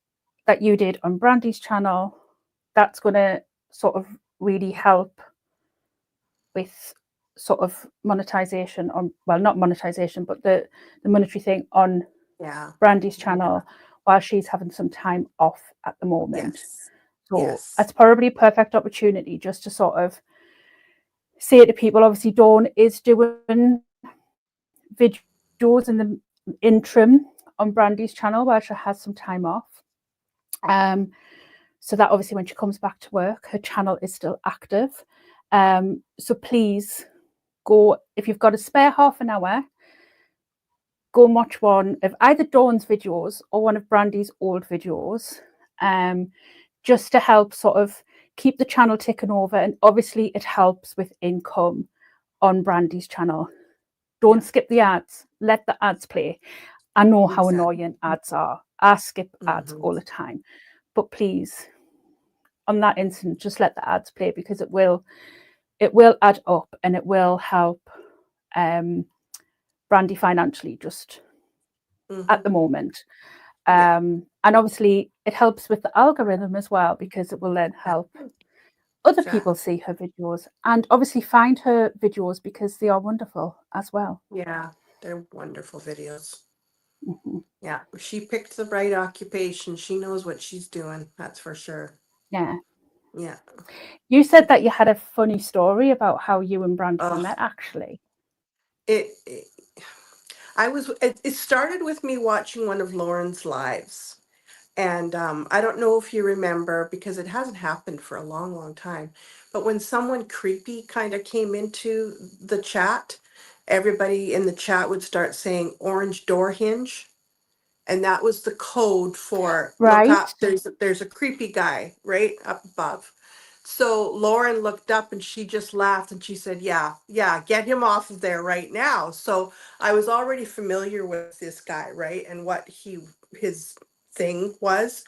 that you did on Brandy's channel, that's going to sort of really help with sort of monetization on, well, not monetization, but the monetary thing on Yeah. Brandy's channel while she's having some time off at the moment. Yes. So Yes. that's probably a perfect opportunity just to sort of say to people, obviously Dawn is doing videos in the interim on Brandy's channel while she has some time off. So that obviously when she comes back to work, her channel is still active. So please go, if you've got a spare half an hour, go and watch one of either Dawn's videos or one of Brandy's old videos, just to help sort of keep the channel ticking over. And obviously it helps with income on Brandy's channel. Don't Yeah. skip the ads. Let the ads play. I know how Exactly. annoying ads are. I skip ads Hmm. all the time. But please, on that instant, just let the ads play because it will add up and it will help Brandy financially just at Hmm. the moment. And obviously it helps with the algorithm as well, because it will then help other people see her videos and obviously find her videos, because they are wonderful as well. Yeah, they're wonderful videos. Mm-hmm. Yeah, she picked the right occupation. She knows what she's doing. That's for sure. Yeah. Yeah. You said that you had a funny story about how you and Brandy met, actually. It started with me watching one of Lauren's lives. And I don't know if you remember, because it hasn't happened for a long, long time. But when someone creepy kind of came into the chat, everybody in the chat would start saying orange door hinge. And that was the code for look Right. up. There's a creepy guy right up above. So Lauren looked up and she just laughed and she said, yeah, get him off of there right now. So I was already familiar with this guy, right? And what his thing was.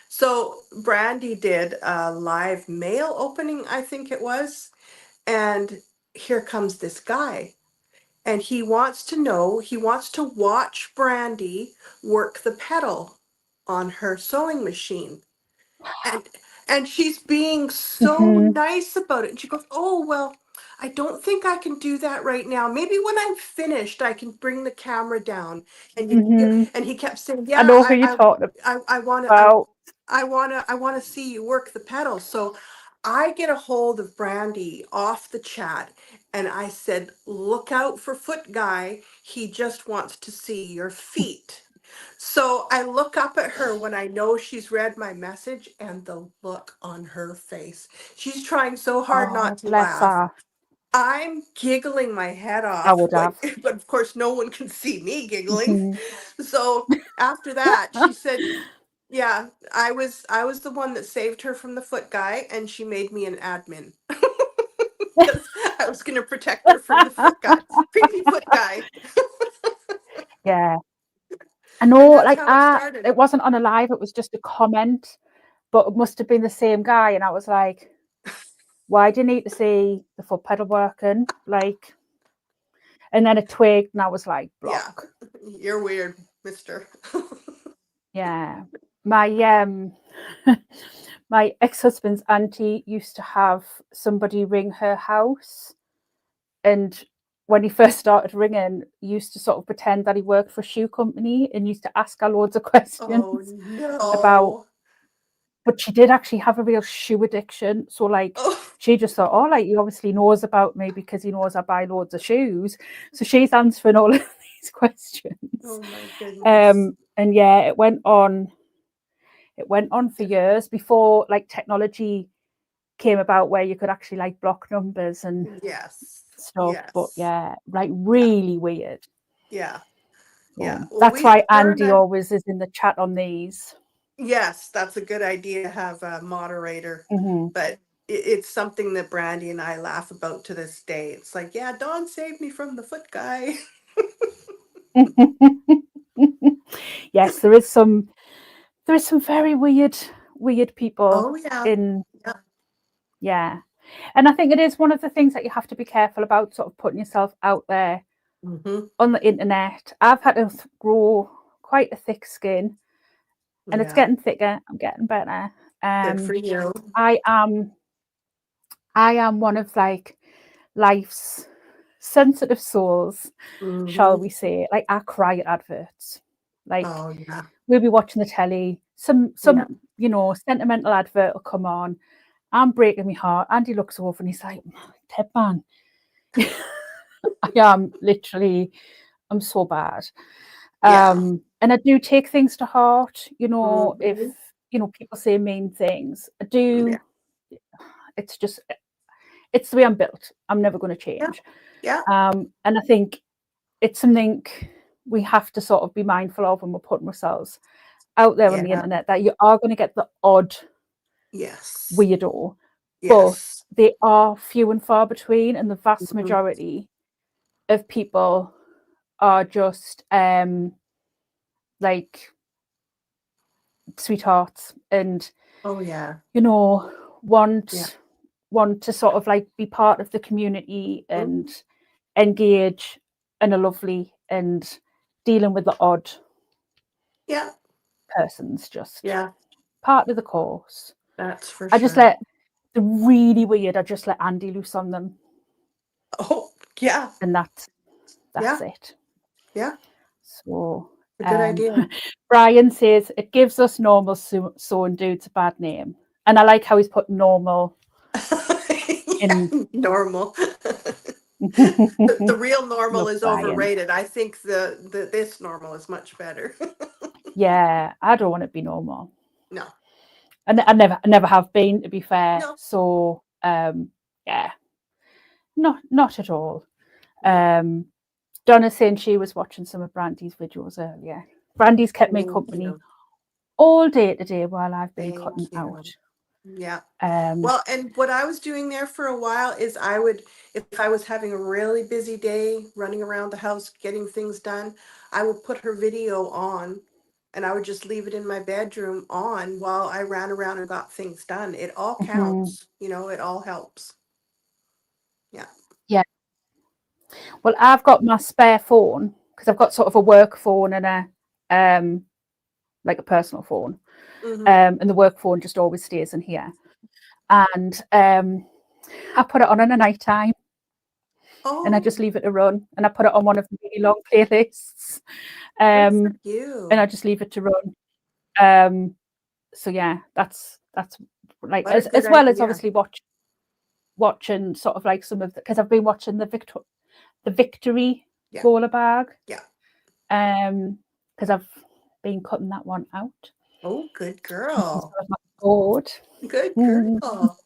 So Brandy did a live mail opening, I think it was. And here comes this guy. And he wants to watch Brandy work the pedal on her sewing machine. And she's being so Mm-hmm. nice about it. And she goes, "Oh, well, I don't think I can do that right now. Maybe when I'm finished, I can bring the camera down." And Mm-hmm. and he kept saying, I "Yeah, know who you're talking I want to about. I want to see you work the pedal." So I get a hold of Brandy off the chat and I said, "Look out for Foot Guy. He just wants to see your feet." So I look up at her when I know she's read my message, and the look on her face. She's trying so hard not Oh, to bless laugh. her. I'm giggling my head I off, would have. but of course no one can see me giggling. Mm-hmm. So after that, she said, "Yeah, I was the one that saved her from the Foot Guy, and she made me an admin because I was going to protect her from the Foot Guy, creepy Foot Guy." Yeah. I know, And that's like, how it started. it wasn't on a live, it was just a comment, but it must have been the same guy. And I was like, why do you need to see the foot pedal working? Like, and then it twigged and I was like, Yeah, block. you're weird, mister. Yeah. My my ex-husband's auntie used to have somebody ring her house, and when he first started ringing, he used to sort of pretend that he worked for a shoe company and used to ask her loads of Oh questions about, no. but she did actually have a real shoe addiction. So like Oh, she just thought, oh, like he obviously knows about me because he knows I buy loads of shoes. So she's answering all of these questions. oh my goodness. And yeah, it went on for years before like technology came about where you could actually like block numbers and Yes. stuff. But Yes. yeah, like Yeah. really weird. Yeah. Yeah. So Well, that's why her and Andy I, always is in the chat on these. yes, that's a good idea to have a moderator. Mm-hmm. But it's something that Brandy and I laugh about to this day. It's like, yeah, Dawn saved me from the Foot Guy. Yes, there is some very weird people Oh yeah. in, Yeah. yeah. And I think it is one of the things that you have to be careful about, sort of putting yourself out there Mm-hmm. on the internet. I've had to grow quite a thick skin, and it's Yeah. getting thicker. I'm getting better. Good for you. I am one of like life's sensitive souls, shall Mm-hmm. we say. Like I cry at adverts. Like Oh yeah. we'll be watching the telly, Yeah. sentimental advert will come on. I'm breaking my heart. Andy looks over and he's like, Ted man, I am literally, I'm so bad. Yeah. And I do take things to heart, if Mm-hmm. people say mean things. I Yeah. do. It's just, it's the way I'm built. I'm never going to Yeah. change. Yeah. And I think it's something we have to sort of be mindful of when we're putting ourselves out there on the Yeah. internet, that you are going to get the odd Yes. weirdo, but Yes. they are few and far between, and the vast Mhm. majority of people are just like sweethearts, and Oh yeah. Yeah. want to sort of like be part of the community Mhm. and engage and are lovely and dealing with the odd Yeah. person's just part of the course. That's for I sure. just let the really weird. I just let Andy loose on them. Oh, yeah. And that's it. Yeah. So a good idea. Brian says it gives us normal sewing dudes a bad name. And I like how he's put normal in normal. The real normal is Brian. overrated. I think this normal is much better. Yeah, I don't want to be normal. No. And I never have been, to be fair. No. So yeah. Not at all. Donna's saying she was watching some of Brandy's videos earlier. Brandy's kept me company all day today while I've been cutting out. Yeah. Well, and what I was doing there for a while is I would, if I was having a really busy day running around the house getting things done, I would put her video on and I would just leave it in my bedroom on while I ran around and got things done. It all counts, you know, it all helps. Yeah. Yeah. Well, I've got my spare phone because I've got sort of a work phone and a like a personal phone. And the work phone just always stays in here. And I put it on in the night time. And I just leave it to run. And I put it on one of the really long playlists. And I just leave it to run. So yeah, that's like as well as obviously watching sort of like some of because I've been watching the Victory roller bag. Yeah. Because I've been cutting that one out. Oh, good girl. Board. Good girl.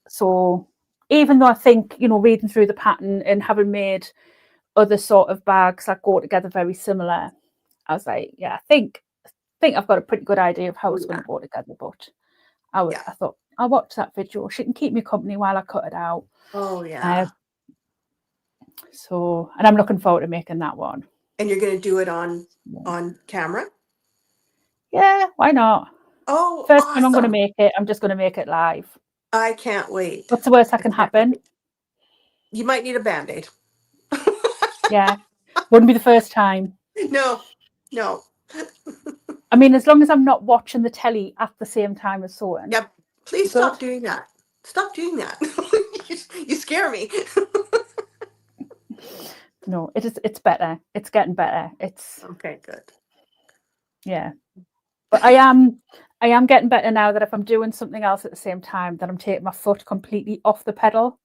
So even though I think, you know, reading through the pattern and having made other sort of bags that go together very similar, I was like, yeah, I think I've got a pretty good idea of how it's going to go together. But I thought I'll watch that video. She can keep me company while I cut it out. Oh yeah. So, and I'm looking forward to making that one. And you're going to do it on camera? Yeah, why not? Oh, first time I'm going to make it, I'm just going to make it live. I can't wait. What's the worst that can happen? You might need a Band-Aid. Yeah, wouldn't be the first time. No. I mean, as long as I'm not watching the telly at the same time as sewing. Yep. Please stop doing that. Stop doing that. You scare me. No, it's better. It's getting better. It's okay, good. Yeah. But I am getting better now that if I'm doing something else at the same time, that I'm taking my foot completely off the pedal.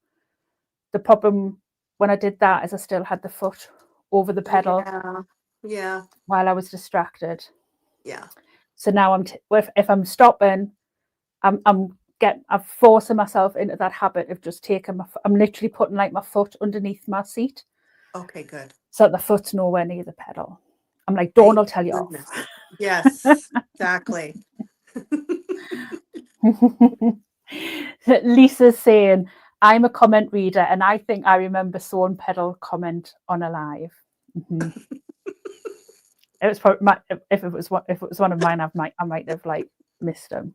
The problem when I did that is I still had the foot over the pedal. Yeah. While I was distracted. Yeah. So now if I'm stopping, I'm forcing myself into that habit of just taking I'm literally putting like my foot underneath my seat. Okay, good. So the foot's nowhere near the pedal. I'm like, Dawn will tell you off. Yes, exactly. Lisa's saying, I'm a comment reader and I think I remember sewing pedal comment on a live. It was probably if it was one of mine, I might have like missed them,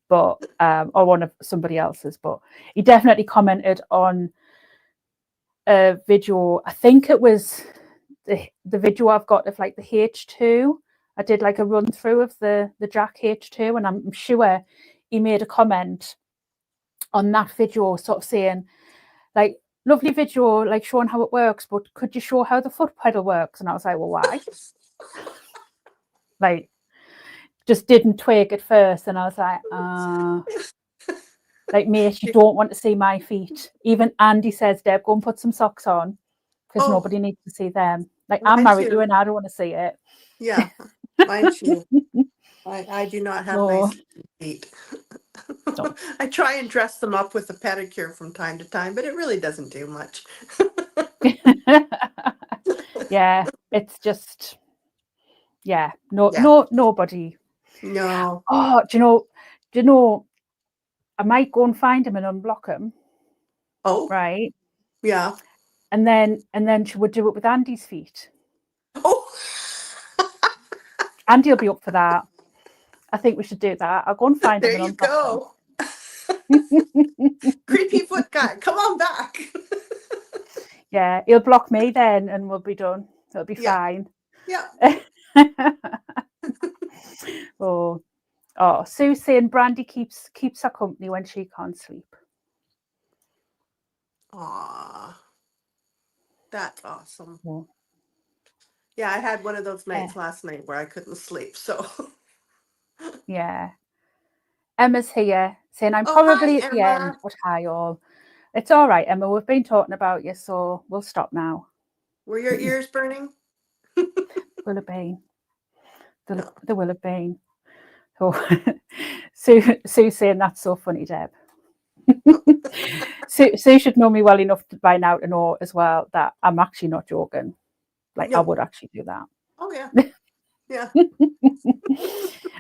but or one of somebody else's. But he definitely commented on a video. I think it was the video I've got of like the H2. I did like a run through of the Jack H2, and I'm sure he made a comment on that video, sort of saying like, lovely video, like showing how it works, but could you show how the foot pedal works? And I was like, well, why? Like, just didn't twig at first, and I was like, mate, you don't want to see my feet. Even Andy says, Deb, go and put some socks on because nobody needs to see them. Like, I'm married to you and I don't want to see it. Yeah, mine too. I do not have nice feet. No. I try and dress them up with a pedicure from time to time, but it really doesn't do much. Yeah, it's just, nobody. No. Oh, do you know, I might go and find him and unblock him. Oh. Right. Yeah. And then she would do it with Andy's feet. Oh. Andy will be up for that. I think we should do that. I'll go and find him and unblock him. Creepy foot guy, come on back. Yeah, he'll block me then and we'll be done. It'll be fine. Yeah. Oh, Sue's saying Brandy keeps her company when she can't sleep. Aw, that's awesome. Oh, Yeah, I had one of those nights last night where I couldn't sleep. So, yeah. Emma's here saying I'm oh, hi, probably at the end, Emma. but hi all. It's all right, Emma. We've been talking about you, so we'll stop now. Were your ears burning? Will have been. No. There will have been. Oh, Sue saying that's so funny, Deb. Sue should know me well enough by now to know as well that I'm actually not joking. Like I No. would actually do that. Oh, yeah. Yeah.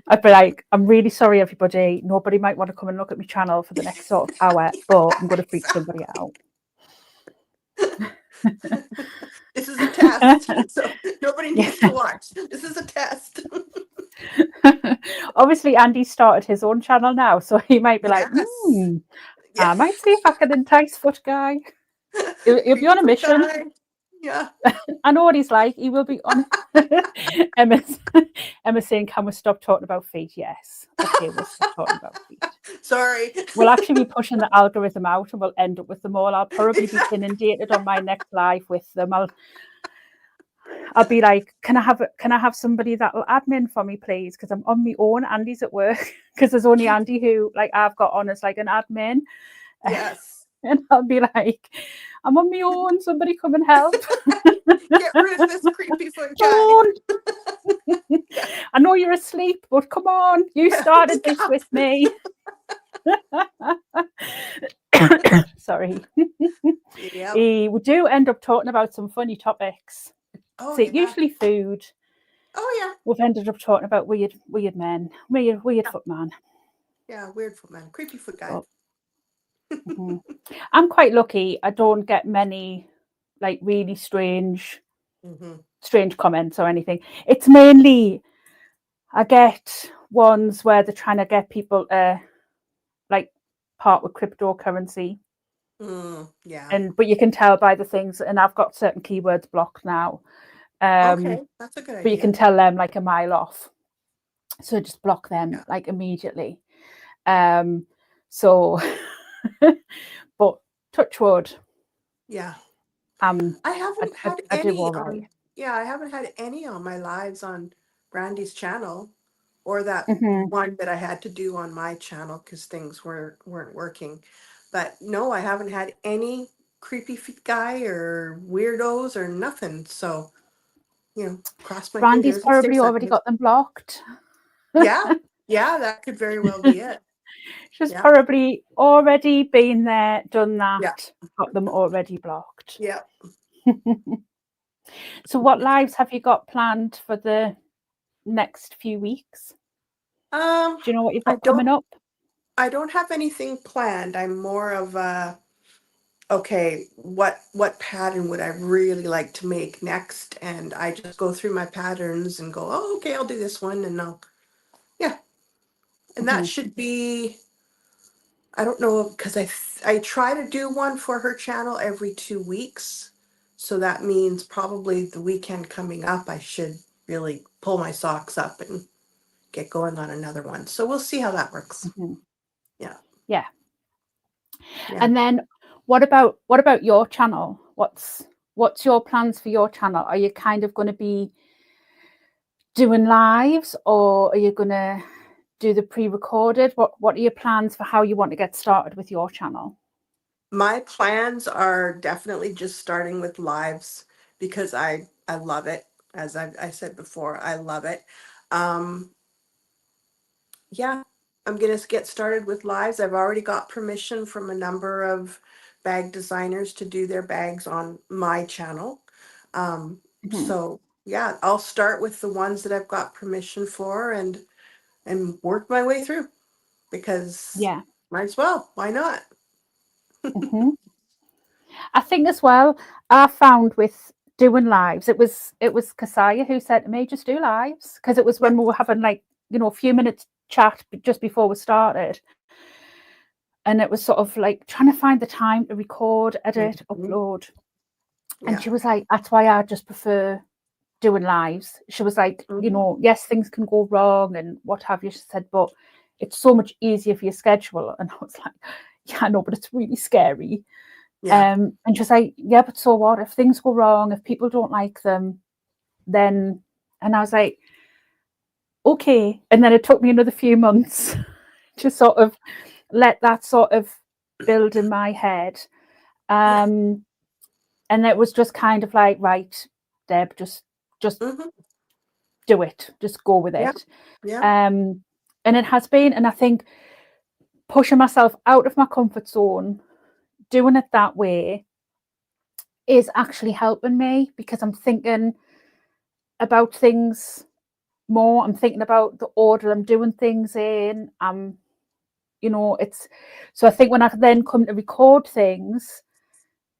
I'd be like, I'm really sorry, everybody. Nobody might want to come and look at my channel for the next sort of hour, but I'm going to freak somebody out. This is a test, so nobody needs to watch. This is a test. Obviously, Andy started his own channel now, so he might be like, Yes. I Yeah. might see if I can entice Foot Guy. He'll be on a mission. Guy. Yeah. I know what he's like. He will be on. Emma's saying, can we stop talking about feet? Yes. Okay, we'll stop talking about feet. Sorry. We'll actually be pushing the algorithm out and we'll end up with them all. I'll probably be inundated on my next live with them. I'll be like, can I have somebody that'll admin for me, please? Because I'm on my own. Andy's at work because there's only Andy who like I've got on as like an admin. Yes. And I'll be like, I'm on my own. Somebody come and help. Get rid of this creepy foot guy. Come on. I know you're asleep, but come on. You started this with me. Sorry. Yep. We do end up talking about some funny topics. Oh, So yeah. usually food. Oh, yeah. We've ended up talking about weird men, weird foot man. Yeah, weird foot man, creepy foot guy. Oh. Mm-hmm. I'm quite lucky. I don't get many like really strange comments or anything. It's mainly I get ones where they're trying to get people to like part with cryptocurrency. Yeah. But you can tell by the things, and I've got certain keywords blocked now. Okay, that's a good idea. But you can tell them like a mile off. So just block them like immediately. So but touch wood. Yeah. I haven't had I do any all right. I haven't had any on my lives on Brandy's channel or that one that I had to do on my channel because things weren't working. But no, I haven't had any creepy feet guy or weirdos or nothing. So, cross my Brandy's fingers. probably already got them blocked. Yeah, that could very well be it. She's probably already been there, done that, got them already blocked. Yeah. So what lives have you got planned for the next few weeks? Do you know what you've got coming up? I don't have anything planned. I'm more of a, okay, what pattern would I really like to make next? And I just go through my patterns and go, oh, okay, I'll do this one, and and that should be, I don't know, because I try to do one for her channel every 2 weeks. So that means probably the weekend coming up, I should really pull my socks up and get going on another one. So we'll see how that works. Yeah. And then what about your channel? What's your plans for your channel? Are you kind of going to be doing lives, or are you going to do the pre-recorded? What are your plans for how you want to get started with your channel? My plans are definitely just starting with lives because I love it. As I said before, I love it. Yeah, I'm gonna get started with lives. I've already got permission from a number of bag designers to do their bags on my channel. So yeah, I'll start with the ones that I've got permission for and work my way through because might as well. Why not? I think as well, I found with doing lives, it was Kasaya who said to me, just do lives, because it was when we were having like, a few minutes chat just before we started. And it was sort of like trying to find the time to record, edit, upload. And she was like, that's why I just prefer doing lives. She was like, Mhm. yes, things can go wrong and what have you. She said, but it's so much easier for your schedule. And I was like, yeah, I know, but it's really scary. Yeah. And she's like, yeah, but so what? If things go wrong, if people don't like them, then, and I was like, okay. And then it took me another few months to sort of let that sort of build in my head. Yeah. And it was just kind of like, right, Deb, just Mhm. do it, just go with Yeah. it. Yeah. And it has been, and I think pushing myself out of my comfort zone, doing it that way is actually helping me because I'm thinking about things more. I'm thinking about the order I'm doing things in. It's so I think when I then come to record things,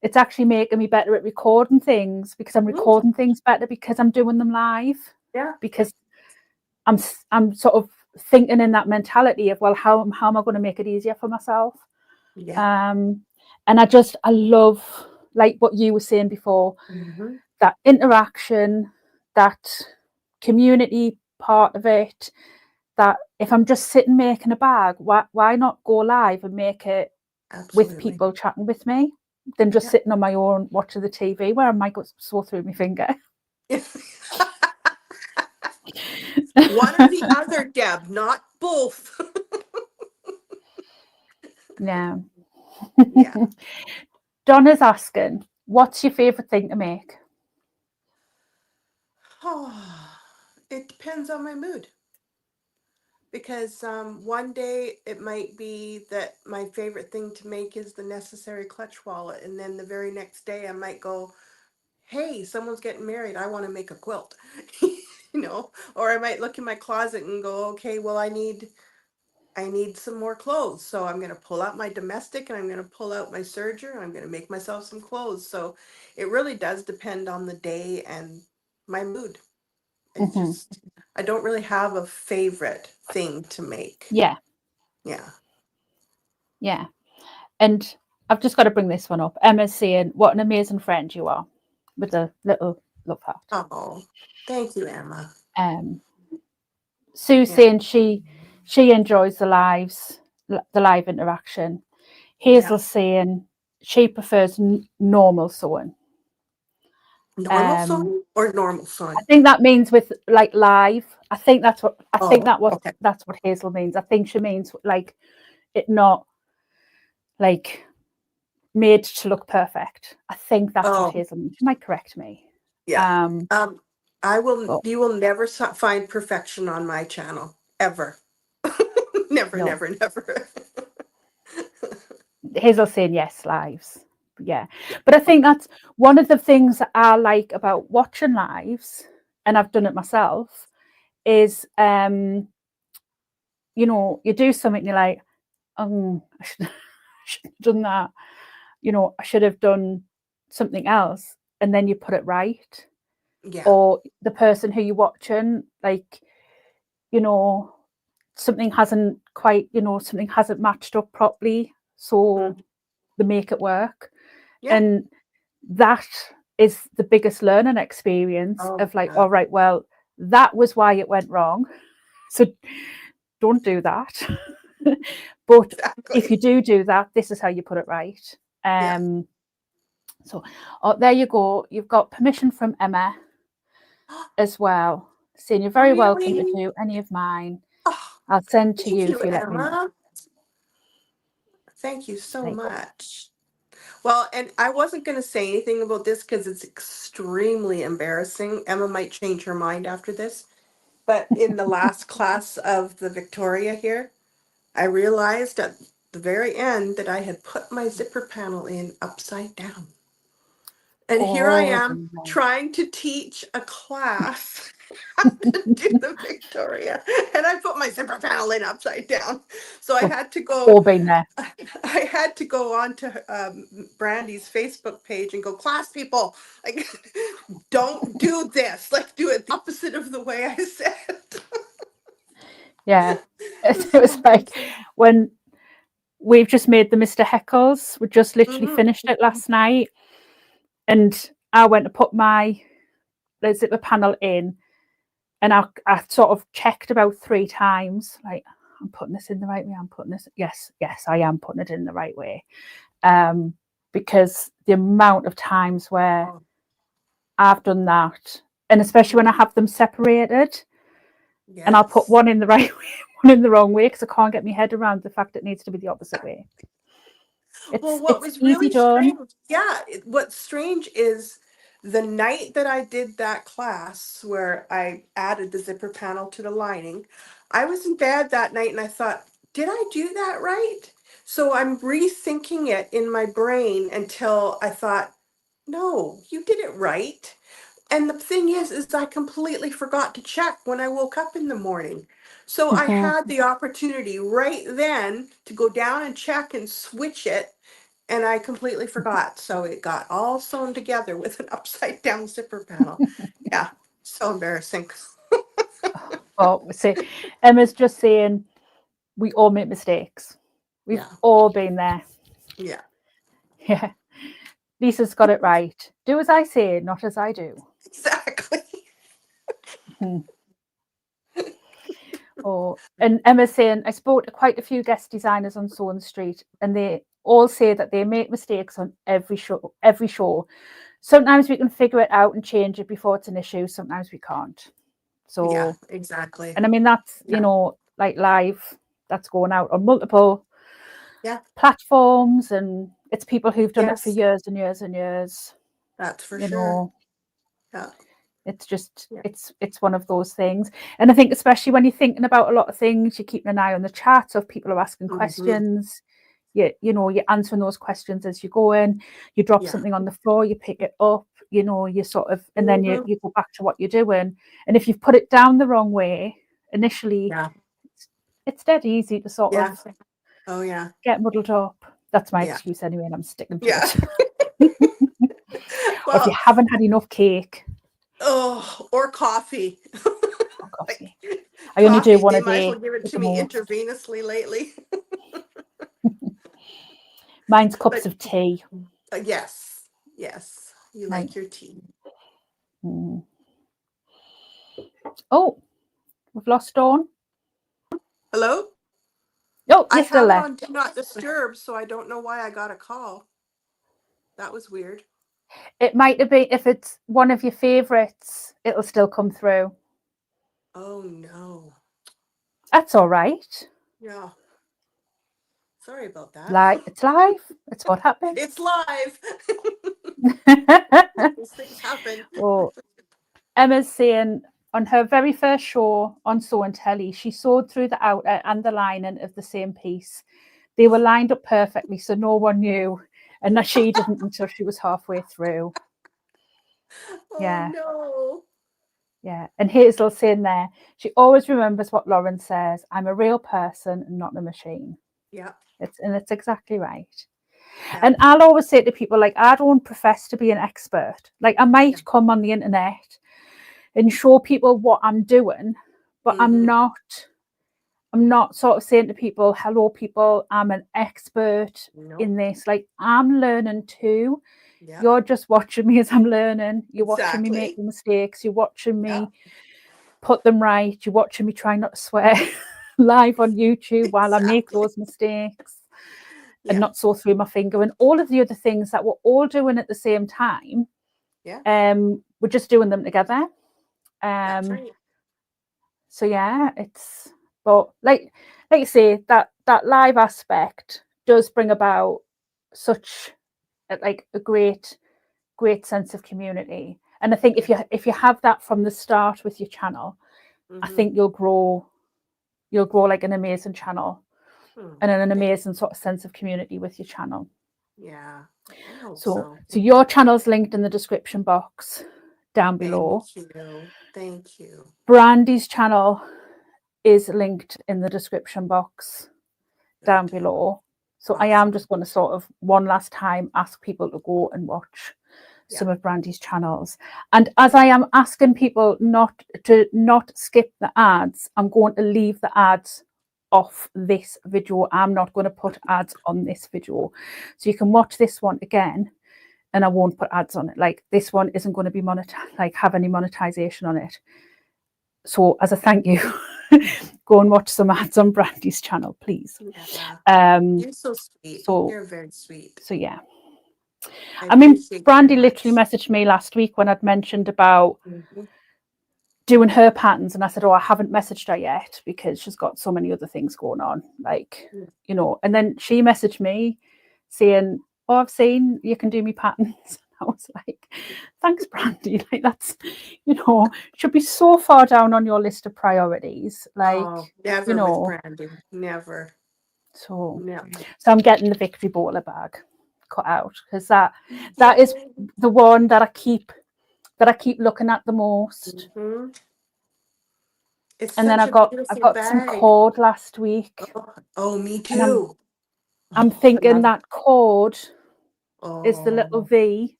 it's actually making me better at recording things because I'm Mm. recording things better because I'm doing them live. Yeah. Because I'm sort of thinking in that mentality of, well, how am I going to make it easier for myself? Yeah. And I love, like what you were saying before, Mhm. that interaction, that community part of it. That if I'm just sitting making a bag, why not go live and make it with Absolutely. people chatting with me than just Yeah. sitting on my own watching the TV where I might go so through my finger. One or the other, Deb, not both. Yeah. Yeah. Donna's asking, what's your favourite thing to make? Oh, it depends on my mood. Because one day it might be that my favorite thing to make is the necessary clutch wallet, and then the very next day I might go, "Hey, someone's getting married. I want to make a quilt," Or I might look in my closet and go, "Okay, well I need some more clothes, so I'm going to pull out my domestic and I'm going to pull out my serger and I'm going to make myself some clothes." So it really does depend on the day and my mood. It's Mm-hmm. just, I don't really have a favorite thing to make. Yeah, Yeah. yeah. And I've just got to bring this one up. Emma's saying, what an amazing friend you are, with a little love heart. Oh, thank you, Emma. Um, Sue's Yeah. saying she enjoys the live interaction. Yeah. Hazel's saying she prefers normal sewing. Normal Um, sewing or normal I sewing? think that means with like live. I think Oh, okay. that's what Hazel means. I think she means like it not like made to look perfect. I think that's what Oh, Hazel means. She might correct me. yeah. Um, Um, but you will never find perfection on my channel, ever. Never, no, never, never. Hazel's saying yes, lives. Yeah, Yeah. but I think Okay. that's one of the things that I like about watching lives, and I've done it myself. Is you do something, and you're like, oh, should have done that. I should have done something else, and then you put it right. Yeah. Or the person who you're watching, like, you know, something hasn't matched up properly, so Mm. they make it work. Yeah. And that is the biggest learning experience Oh, of like, yeah. all right, well, that was why it went wrong. So don't do that. But if you Exactly. do that, this is how you put it right. Yeah. Um, so there you go. You've got permission from Emma as well, saying you're very welcome to Really? do any of mine. Oh, I'll send to thank you you, if you let me know. Emma. Thank you so There you go. much. Well, and I wasn't going to say anything about this because it's extremely embarrassing. Emma might change her mind after this. But in the last class of the Victoria here, I realized at the very end that I had put my zipper panel in upside down. And here I Oh, am no. trying to teach a class how to do the Victoria. And I put my zipper panel in upside down. So I We've had to go all been there. I had to go on to Brandy's Facebook page and go, "Class people, like, don't do this. Like, do it the opposite of the way I said." Yeah. It was So, like when we've just made the Mr. Heckles, we just literally mhm. finished it last night, and I went to put my the zipper panel in, and I sort of checked about 3 times, like, I'm putting this in the right way, I'm putting this, yes, I am putting it in the right way. Because the amount of times where I've done that, and especially when I have them separated, and I'll put one in the right way, one in the wrong way, because I can't get my head around the fact it needs to be the opposite way. What was really strange, what's strange is the night that I did that class where I added the zipper panel to the lining, I was in bed that night and I thought, did I do that right? So I'm rethinking it in my brain until I thought, no, you did it right. And the thing is I completely forgot to check when I woke up in the morning. So I had the opportunity right then to go down and check and switch it, and I completely forgot. So it got all sewn together with an upside down zipper panel. Yeah, so embarrassing. Well, see, Emma's just saying we all make mistakes. We've all been there. Yeah. Yeah. Lisa's got it right. Do as I say, not as I do. Exactly. And Emma's saying, I spoke to quite a few guest designers on Sew Street, and they all say that they make mistakes on every show. Sometimes we can figure it out and change it before it's an issue. Sometimes we can't. So yeah, exactly. And I mean, that's, you know, like live, that's going out on multiple platforms, and it's people who've done it for years and years and years. That's for you sure. know, Yeah. it's just it's one of those things. And I think especially when you're thinking about a lot of things, you're keeping an eye on the chat. So if people are asking questions, you know, you're answering those questions as you go in. You drop something on the floor, you pick it up, you know, you sort of, and then you go back to what you're doing. And if you've put it down the wrong way initially, it's dead easy to sort of get muddled up. That's my excuse anyway, and I'm sticking to it. Well, or if you haven't had enough cake. Or coffee. Or coffee. I only do one a day. They might as well give it to me intravenously lately. Mine's cups of tea. Yes. You like your tea. Oh, we've lost Dawn. Hello? Oh, you're still there. I have it on Do Not Disturb, so I don't know why I got a call. That was weird. It might have been, if it's one of your favourites, it'll still come through. Oh, no. That's all right. Yeah. Sorry about that. It's live. It's what happens. It's live. These things happen. Well, Emma's saying on her very first show on Sew and Telly, she sewed through the outer and the lining of the same piece. They were lined up perfectly, so no one knew. And that she didn't until she was halfway through. Oh, no. Yeah. And Hazel's saying there, she always remembers what Lauren says. I'm a real person and not a machine. Yeah. It's exactly right. Yeah. And I'll always say to people, like, I don't profess to be an expert. Like, I might come on the internet and show people what I'm doing, but I'm not sort of saying to people, hello people, I'm an expert in this. Like, I'm learning too. Yeah. You're just watching me as I'm learning. You're watching me make mistakes. You're watching me put them right. You're watching me try not to swear live on YouTube while I make those mistakes and not sew through my finger, and all of the other things that we're all doing at the same time. We're just doing them together. That's right. So yeah, it's, but like you say, that live aspect does bring about such a great sense of community. And I think if you have that from the start with your channel, I think you'll grow like an amazing channel and an amazing sort of sense of community with your channel. Yeah. So your channel's linked in the description box down below. Thank you. Brandy's channel is linked in the description box down below. So I am just going to sort of one last time ask people to go and watch some of Brandy's channels. And as I am asking people not skip the ads, I'm going to leave the ads off this video. I'm not going to put ads on this video. So you can watch this one again and I won't put ads on it. Like this one isn't going to be have any monetization on it. So as a thank you, go and watch some ads on Brandy's channel, please. Yeah. You're so sweet. So You're very sweet. So yeah. I I mean, appreciate Brandy very literally much. messaged me last week when I'd mentioned about Mhm. doing her patterns, and I said, oh, I haven't messaged her yet because she's got so many other things going on, like, Yeah. you know. And then she messaged me saying, oh, I've seen you can do me patterns. I was like, thanks, Brandy. Like, that's, you know, should be so far down on your list of priorities, like, Oh, you never with know. Brandy. Never. So Never. I'm getting the victory bowler bag cut out, because that is Yay. the one that I keep looking at the most. Mhm. It's And then such I a beautiful got some bag. cord last week, Oh, me and too. I'm Oh, I thinking love. that cord is the little Oh, V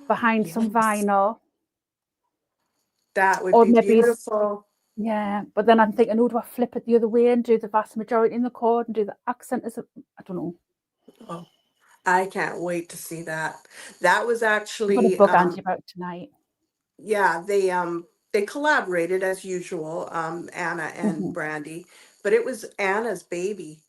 behind some yes. vinyl, That would or be maybe beautiful. yeah. But then I'm thinking, oh, do I flip it the other way and do the vast majority in the cord and do the accent as a, I don't know. Oh, I can't wait to see that. That was I'm gonna actually bug Andy about it tonight. yeah, they collaborated as usual, Anna and Hmm. Brandy, but it was Anna's baby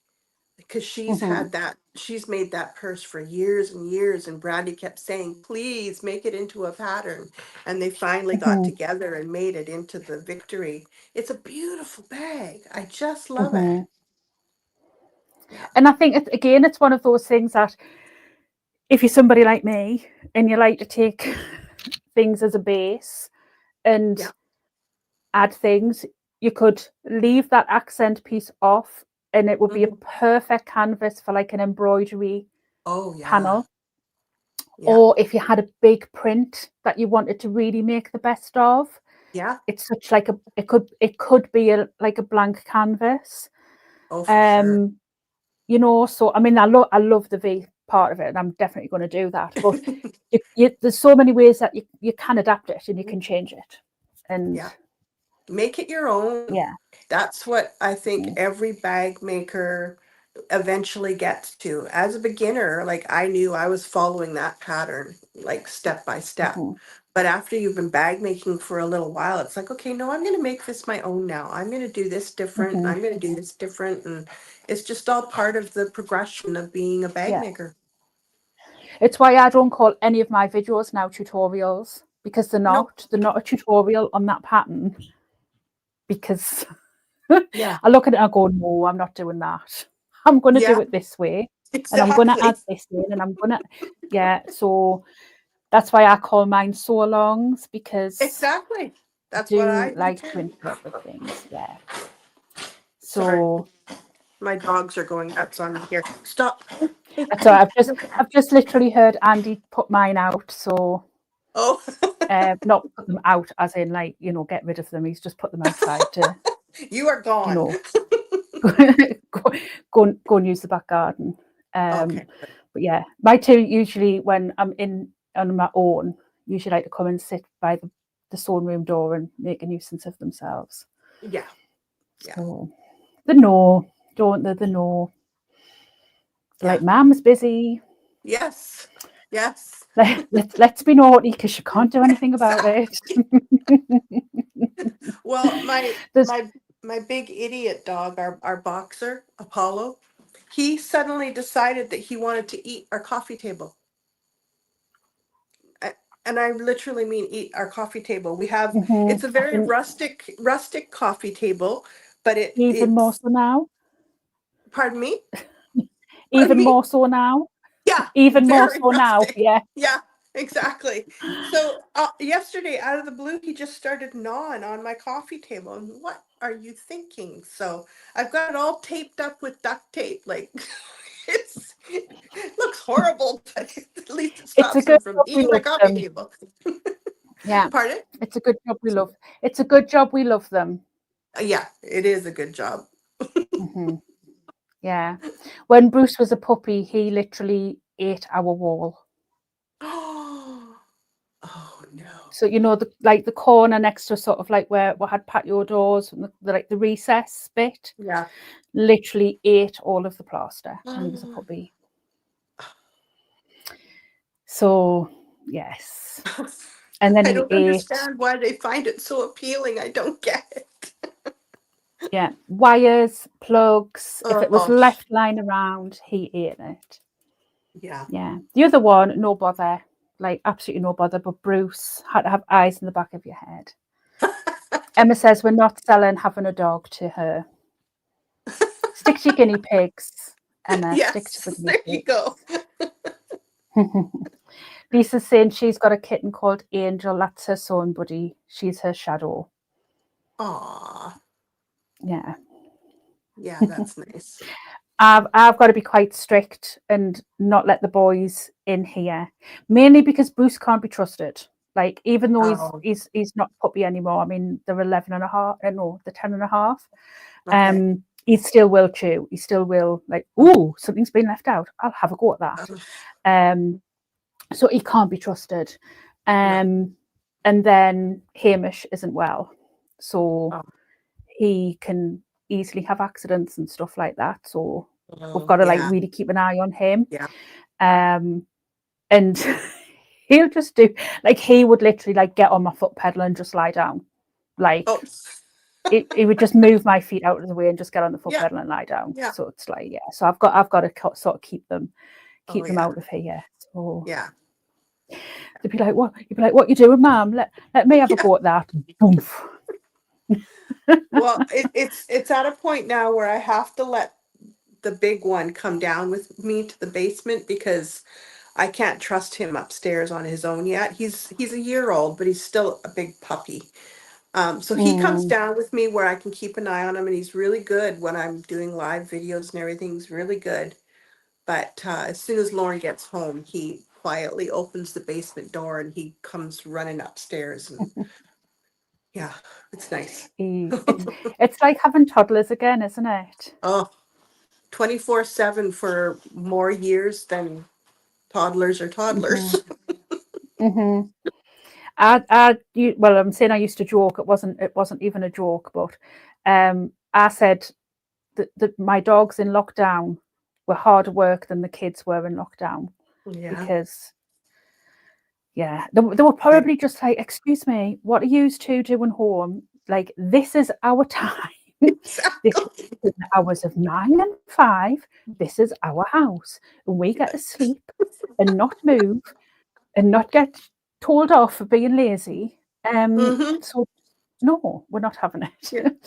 because Hmm. she's made that purse for years and years, and Brandy kept saying, please make it into a pattern. And they finally got Hmm. together and made it into the victory. It's a beautiful bag. I just love it. Hmm. Yeah. And I think it's one of those things that if you're somebody like me and you like to take things as a base and Yeah. add things, you could leave that accent piece off and it would be a Mhm. perfect canvas for like an embroidery Oh yeah. panel. Yeah. Or if you had a big print that you wanted to really make the best of, Yeah. it's such like it could be like a blank canvas. Oh, for sure. Um, so I mean, I love the V part of it, and I'm definitely going to do that. But there's so many ways that you can adapt it and you can change it, and Yeah. Make it your own. yeah. That's what I think every bag maker eventually gets to. As a beginner, like I knew I was following that pattern, like step by step. Mm-hmm. But after you've been bag making for a little while, it's like, okay, no, I'm going to make this my own now. I'm going to do this different. Mm-hmm. I'm going to do this different. And it's just all part of the progression of being a bag Yeah. maker. It's why I don't call any of my videos now tutorials, because they're Nope. not a tutorial on that pattern, because Yeah. I look at it and I go, no, I'm not doing that. I'm going to do Yeah. it this way, and I'm going to Exactly. add this in, and I'm going to, yeah. So that's why I call mine sew alongs, because Exactly. I That's what I do do like to too. interpret things. Yeah. Sorry. So My dogs are going nuts on me here. Stop. that's all. I've just literally heard Andy put mine out. So Oh, not put them out as in like, get rid of them. He's just put them outside to, you are you gone. know, go and use the back garden. Okay. But yeah, my two usually when I'm on my own, usually like to come and sit by the sewing room door and make a nuisance of themselves. Yeah. Yeah. So the no, don't they? The no. Yeah. Like, Mum's busy. Yes. Yes. Let's be naughty because you can't do anything about it. Exactly. Well, There's my big idiot dog, our boxer, Apollo, he suddenly decided that he wanted to eat our coffee table. And I literally mean eat our coffee table. It's a I very think rustic coffee table, but even more it's, so now. pardon me? Pardon Even me? more so now. Yeah, Even more very so now. rustic. Yeah. Yeah, exactly. So yesterday, out of the blue, he just started gnawing on my coffee table. And what are you thinking? So I've got it all taped up with duct tape. Like it looks horrible, but at least it It's a stops him good from job we eating my love coffee them. table. Yeah. Pardon? It's a good job we love. It's a good job we love them. Yeah, it is a good job. Hmm. Yeah. When Bruce was a puppy, he literally ate our wall. Oh no. So the corner next to sort of like where we had patio doors, and the recess bit, Yeah. literally ate all of the plaster when he was a puppy. So yes. And then I he don't ate, understand why they find it so appealing. I don't get it. yeah, wires, plugs. If it was Oh, left lying around, he ate it. yeah. Yeah. The other one, no bother. Like absolutely no bother. But Bruce had to have eyes in the back of your head. Emma says we're not selling having a dog to her. Stick to your guinea pigs, Emma. Stick to the Yes, guinea there you go. pigs. Lisa's saying she's got a kitten called Angel. That's her sewing buddy. She's her shadow. Aw, Yeah. yeah, that's nice. I've got to be quite strict and not let the boys in here, mainly because Bruce can't be trusted. Like even though Oh, he's not puppy anymore. I mean they're 11 and a half. No, they're 10 and a half. okay. He still will chew. He still will like, oh, something's been left out. I'll have a go at that. Ugh, So he can't be trusted. no. And then Hamish isn't well, so Oh, he can easily have accidents and stuff like that. So we've got to like yeah, really keep an eye on him. yeah. Um, and he'll just do like he would literally like get on my foot pedal and just lie down. Like Oh, it would just move my feet out of the way and just get on the foot yeah, pedal and lie down. yeah. So it's like, yeah. So I've got to sort of keep them Oh, yeah, out of here. So yeah, they'd be like, what? You'd be like, what you doing, ma'am? Let me have a yeah. go at that. Boomf. Well, it's at a point now where I have to let the big one come down with me to the basement because I can't trust him upstairs on his own yet. He's a year old, but he's still a big puppy. So he comes Mm. down with me where I can keep an eye on him, and he's really good when I'm doing live videos and everything. He's really good. But as soon as Lauren gets home, he quietly opens the basement door and he comes running upstairs. And yeah, it's nice. It's like having toddlers again, isn't it? Oh, 24/7 for more years than toddlers are toddlers. Hmm. Hmm. Well, I'm saying I used to joke. It wasn't even a joke, but I said that my dogs in lockdown were harder work than the kids were in lockdown Yeah, because yeah, they were probably just like, excuse me, what are you two doing home? Like this is our time. This exactly. is the hours of 9 and 5. This is our house, and we get to Yes. sleep and not move and not get told off for being lazy. Hmm. So no, we're not having Yeah, it.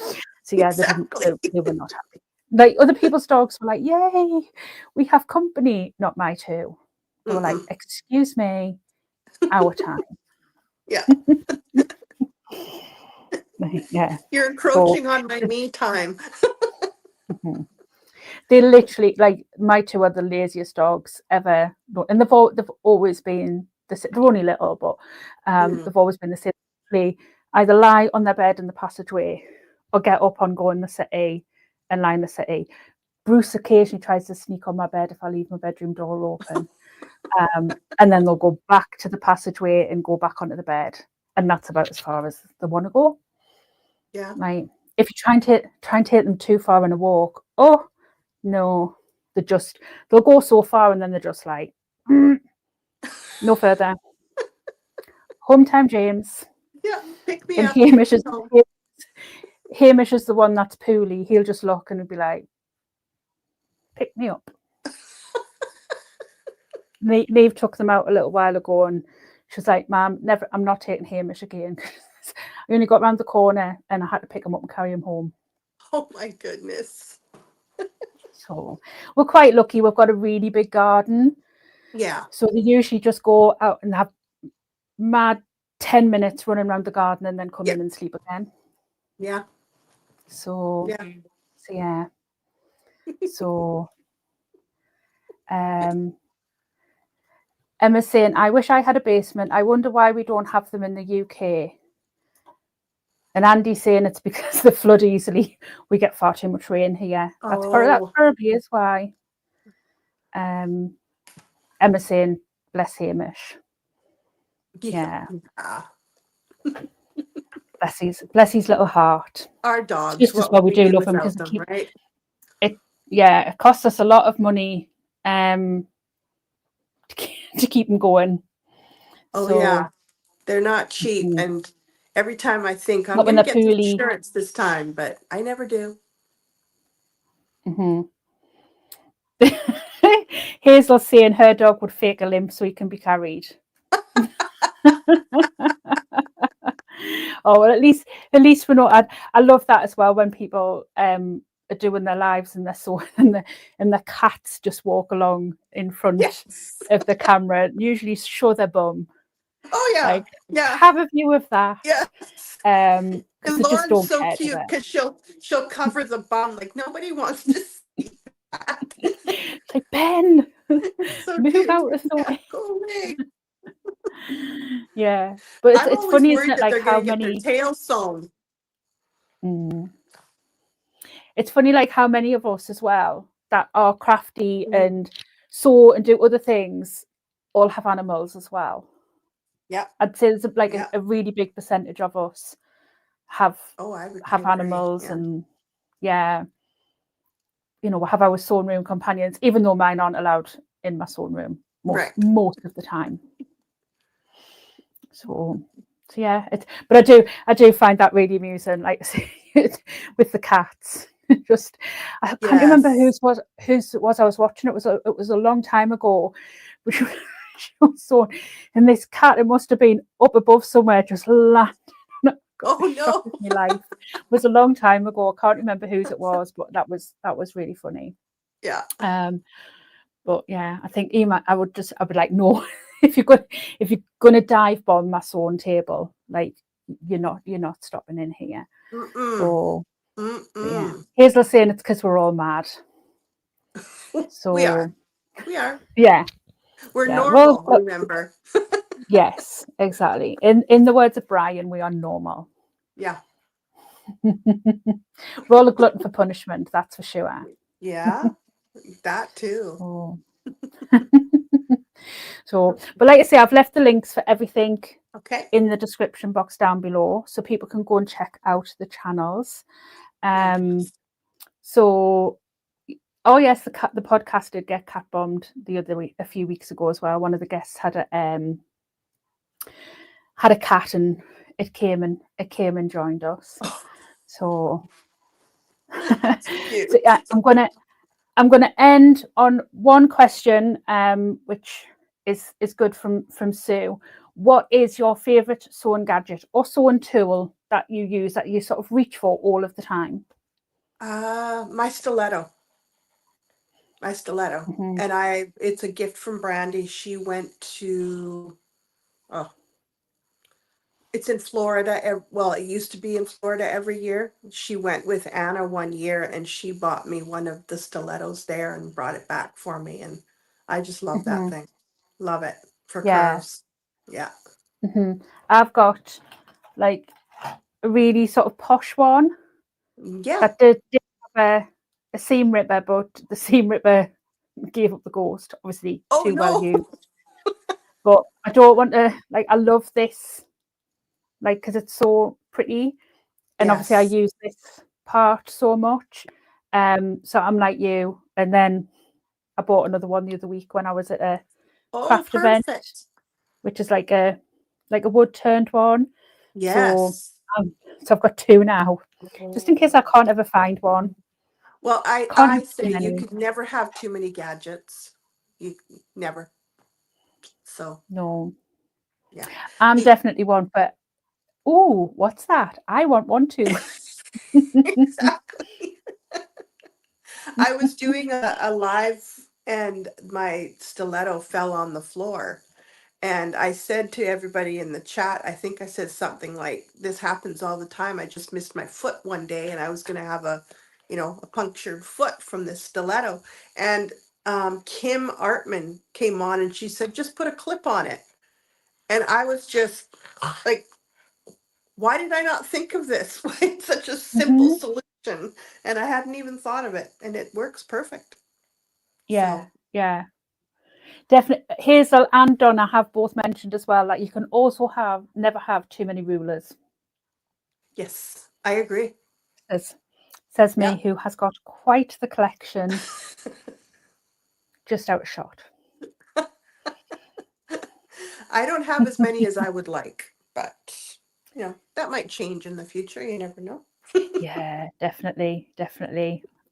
So yeah, they didn't. exactly. They were not happy. Like other people's dogs were like, "Yay, we have company." Not my two. They were like, Mm-mm. "Excuse me, our time." Yeah, Like, yeah. you're So encroaching on my me time. mhm. They literally like my two are the laziest dogs ever, and they've always been they're only little, but Mm, they've always been the same. They either lie on their bed in the passageway or get up and go in the city and lie in the city. Bruce occasionally tries to sneak on my bed if I leave my bedroom door open, and then they'll go back to the passageway and go back onto the bed, and that's about as far as they want to go. yeah. Like if you try and take them too far on a walk, oh no, they'll go so far and then they're just like, no further. Home time, James. Yeah, pick me And up, take me home. Hamish is the one that's poorly. He'll just look and be like, pick me up. Neve took them out a little while ago and she was like, Mum, never, I'm not taking Hamish again. I only got round the corner and I had to pick him up and carry him home. Oh my goodness. So we're quite lucky. We've got a really big garden. Yeah, So they usually just go out and have mad 10 minutes running around the garden and then come yeah, in and sleep again. yeah, So, yeah. so yeah. So Emma's saying, I wish I had a basement. I wonder why we don't have them in the UK. And Andy's saying it's because they flood easily. We get far too much rain here. That Oh, probably is why. Emma's saying, bless Hamish. yeah. Yeah. Yeah. Bless his little heart. Our It's dogs, just as what well would we we do do love him because without them, right? it costs us a lot of money to keep them going. Oh So yeah, they're not cheap. And every time I think I'm not when going to they're get the poorly. insurance this time, but I never do. Hazel saying her dog would fake a limp so he can be carried. Oh well, at least we know. I love that as well when people are doing their lives and they're sewing and the cats just walk along in front Yes. of the camera, usually show their bum. Oh yeah. Like, Yeah. have a view of that. Yes. Because And they just Lauren's don't so care, do cute because she'll cover the bum like nobody wants to see that. It's like, Ben, It's so move cute. out of the Yeah, way. go away. Yeah, but I'm it's always funny, isn't worried it? that Like they're going how to get their many. tail sewn. It's funny, like how many of us as well that are crafty Mm. and sew and do other things all have animals as well. Yeah. I'd say there's like Yeah. a really big percentage of us have Oh, I would have agree. animals, Yeah. and yeah, you know, we have our sewing room companions, even though mine aren't allowed in my sewing room Right. most of the time. So yeah, but I do find that really amusing, like with the cats. Just I can't remember whose it was I was watching. It was a long time ago. She was so, and this cat, it must have been up above somewhere, just landed. Got Oh the shock no. of my life. It was a long time ago. I can't remember whose it was, but that was really funny. Yeah. But yeah, I think I would be like, no, if you're gonna dive bomb my sewing table, like you're not stopping in here. So yeah, Hazel's saying it's because we're all mad. So We are. yeah, We're yeah. normal, remember. Yes, exactly. In the words of Brian, we are normal. Yeah. We're all a glutton for punishment, that's for sure. Yeah. That too. Oh. So, but like I say, I've left the links for everything in the description box down below, so people can go and check out the channels. So, oh yes, the podcast did get cat bombed the other week, a few weeks ago as well. One of the guests had a cat, and it came and joined us. So, so yeah, I'm gonna end on one question, which is good from Sue. What is your favourite sewing gadget or sewing tool that you use that you sort of reach for all of the time? My stiletto. And it's a gift from Brandy. She went to, it's in Florida. Well, it used to be in Florida every year. She went with Anna one year and she bought me one of the stilettos there and brought it back for me. And I just love that thing. Love it for curves. Yeah. I've got like a really sort of posh one Yeah. that did have a seam ripper, but the seam ripper gave up the ghost, obviously Oh too well no. used. But I don't want to, like, I love this, like, because it's so pretty, and obviously I Yes. use this part so much. So I'm like you, and then I bought another one the other week when I was at a Oh, craft event, perfect. which is like a wood turned one. So Yes. so I've got two now, just in case I can't ever find one. Well, Can't I have too say you many. could never have too many gadgets. You never. So, No, yeah. I'm definitely one, but oh, what's that? I want one too. Exactly. I was doing a live and my stiletto fell on the floor. And I said to everybody in the chat, I think I said something like, this happens all the time. I just missed my foot one day and I was going to have a punctured foot from this stiletto. And Kim Artman came on and she said, just put a clip on it. And I was just like, why did I not think of this? Why it's such a simple solution? And I hadn't even thought of it. And it works perfect. Yeah, So, yeah. Definitely. Hazel and Donna have both mentioned as well that you can also never have too many rulers. yes, I agree. Says Yeah. me, who has got quite the collection, just out of shot. I don't have as many as I would like, but that might change in the future. You never know. Yeah, definitely.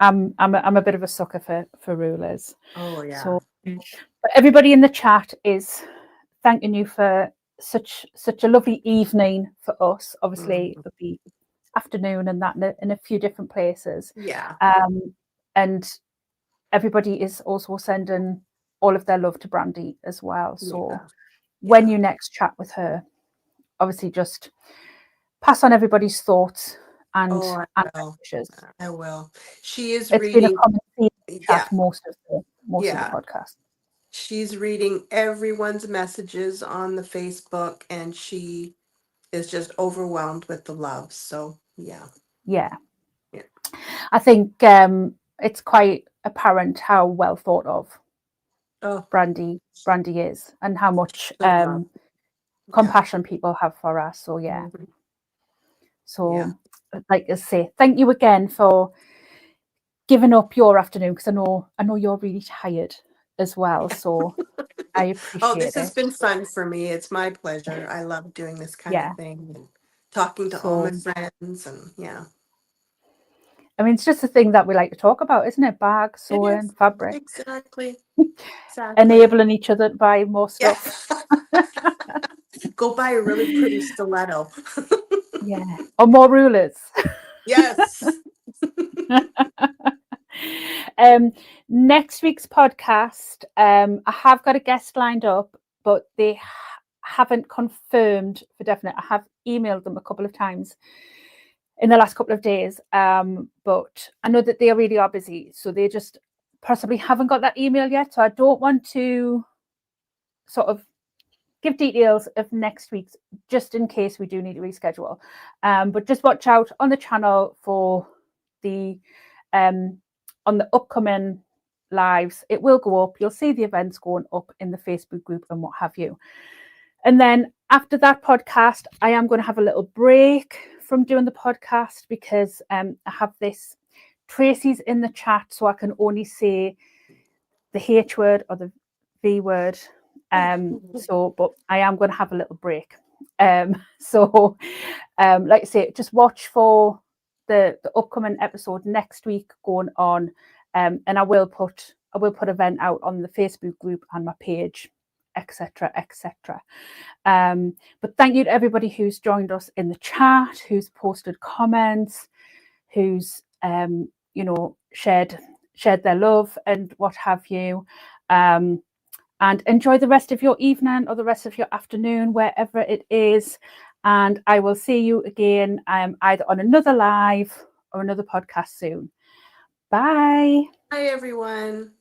I'm a bit of a sucker for rulers. Oh yeah. So, but everybody in the chat is thanking you for such a lovely evening for us. Obviously, it'll be afternoon and that in a few different places. Yeah. And everybody is also sending all of their love to Brandy as well. So when you next chat with her, obviously just pass on everybody's thoughts and wishes. I will. She is It's been a reading. common theme in the chat most of the podcast. She's reading everyone's messages on the Facebook, and she is just overwhelmed with the love. So yeah. I think it's quite apparent how well thought of Brandy is, and how much compassion people have for us. So so like I say, thank you again for giving up your afternoon, because I know you're really tired as well. So I appreciate this has been fun for me. It's my pleasure. I love doing this kind of thing and talking to all my friends, and I mean, it's just a thing that we like to talk about, isn't it? Bags, sewing, fabric. Exactly. Enabling each other to buy more stuff. Go buy a really pretty stiletto. Or more rulers. Yes. Next week's podcast, I have got a guest lined up, but they haven't confirmed for definite. I have emailed them a couple of times in the last couple of days, but I know that they really are busy, so they just possibly haven't got that email yet. So I don't want to sort of give details of next week's, just in case we do need to reschedule. But just watch out on the channel for the on the upcoming lives. It will go up. You'll see the events going up in the Facebook group and what have you. And then after that podcast, I am going to have a little break from doing the podcast, because I have this. Tracy's in the chat, so I can only say the H word or the V word. But I am going to have a little break. Like I say, just watch for the upcoming episode next week going on, and I will put event out on the Facebook group and my page, etc. But thank you to everybody who's joined us in the chat, who's posted comments, who's shared their love and what have you. And enjoy the rest of your evening or the rest of your afternoon, wherever it is. And I will see you again either on another live or another podcast soon. Bye. Bye, everyone.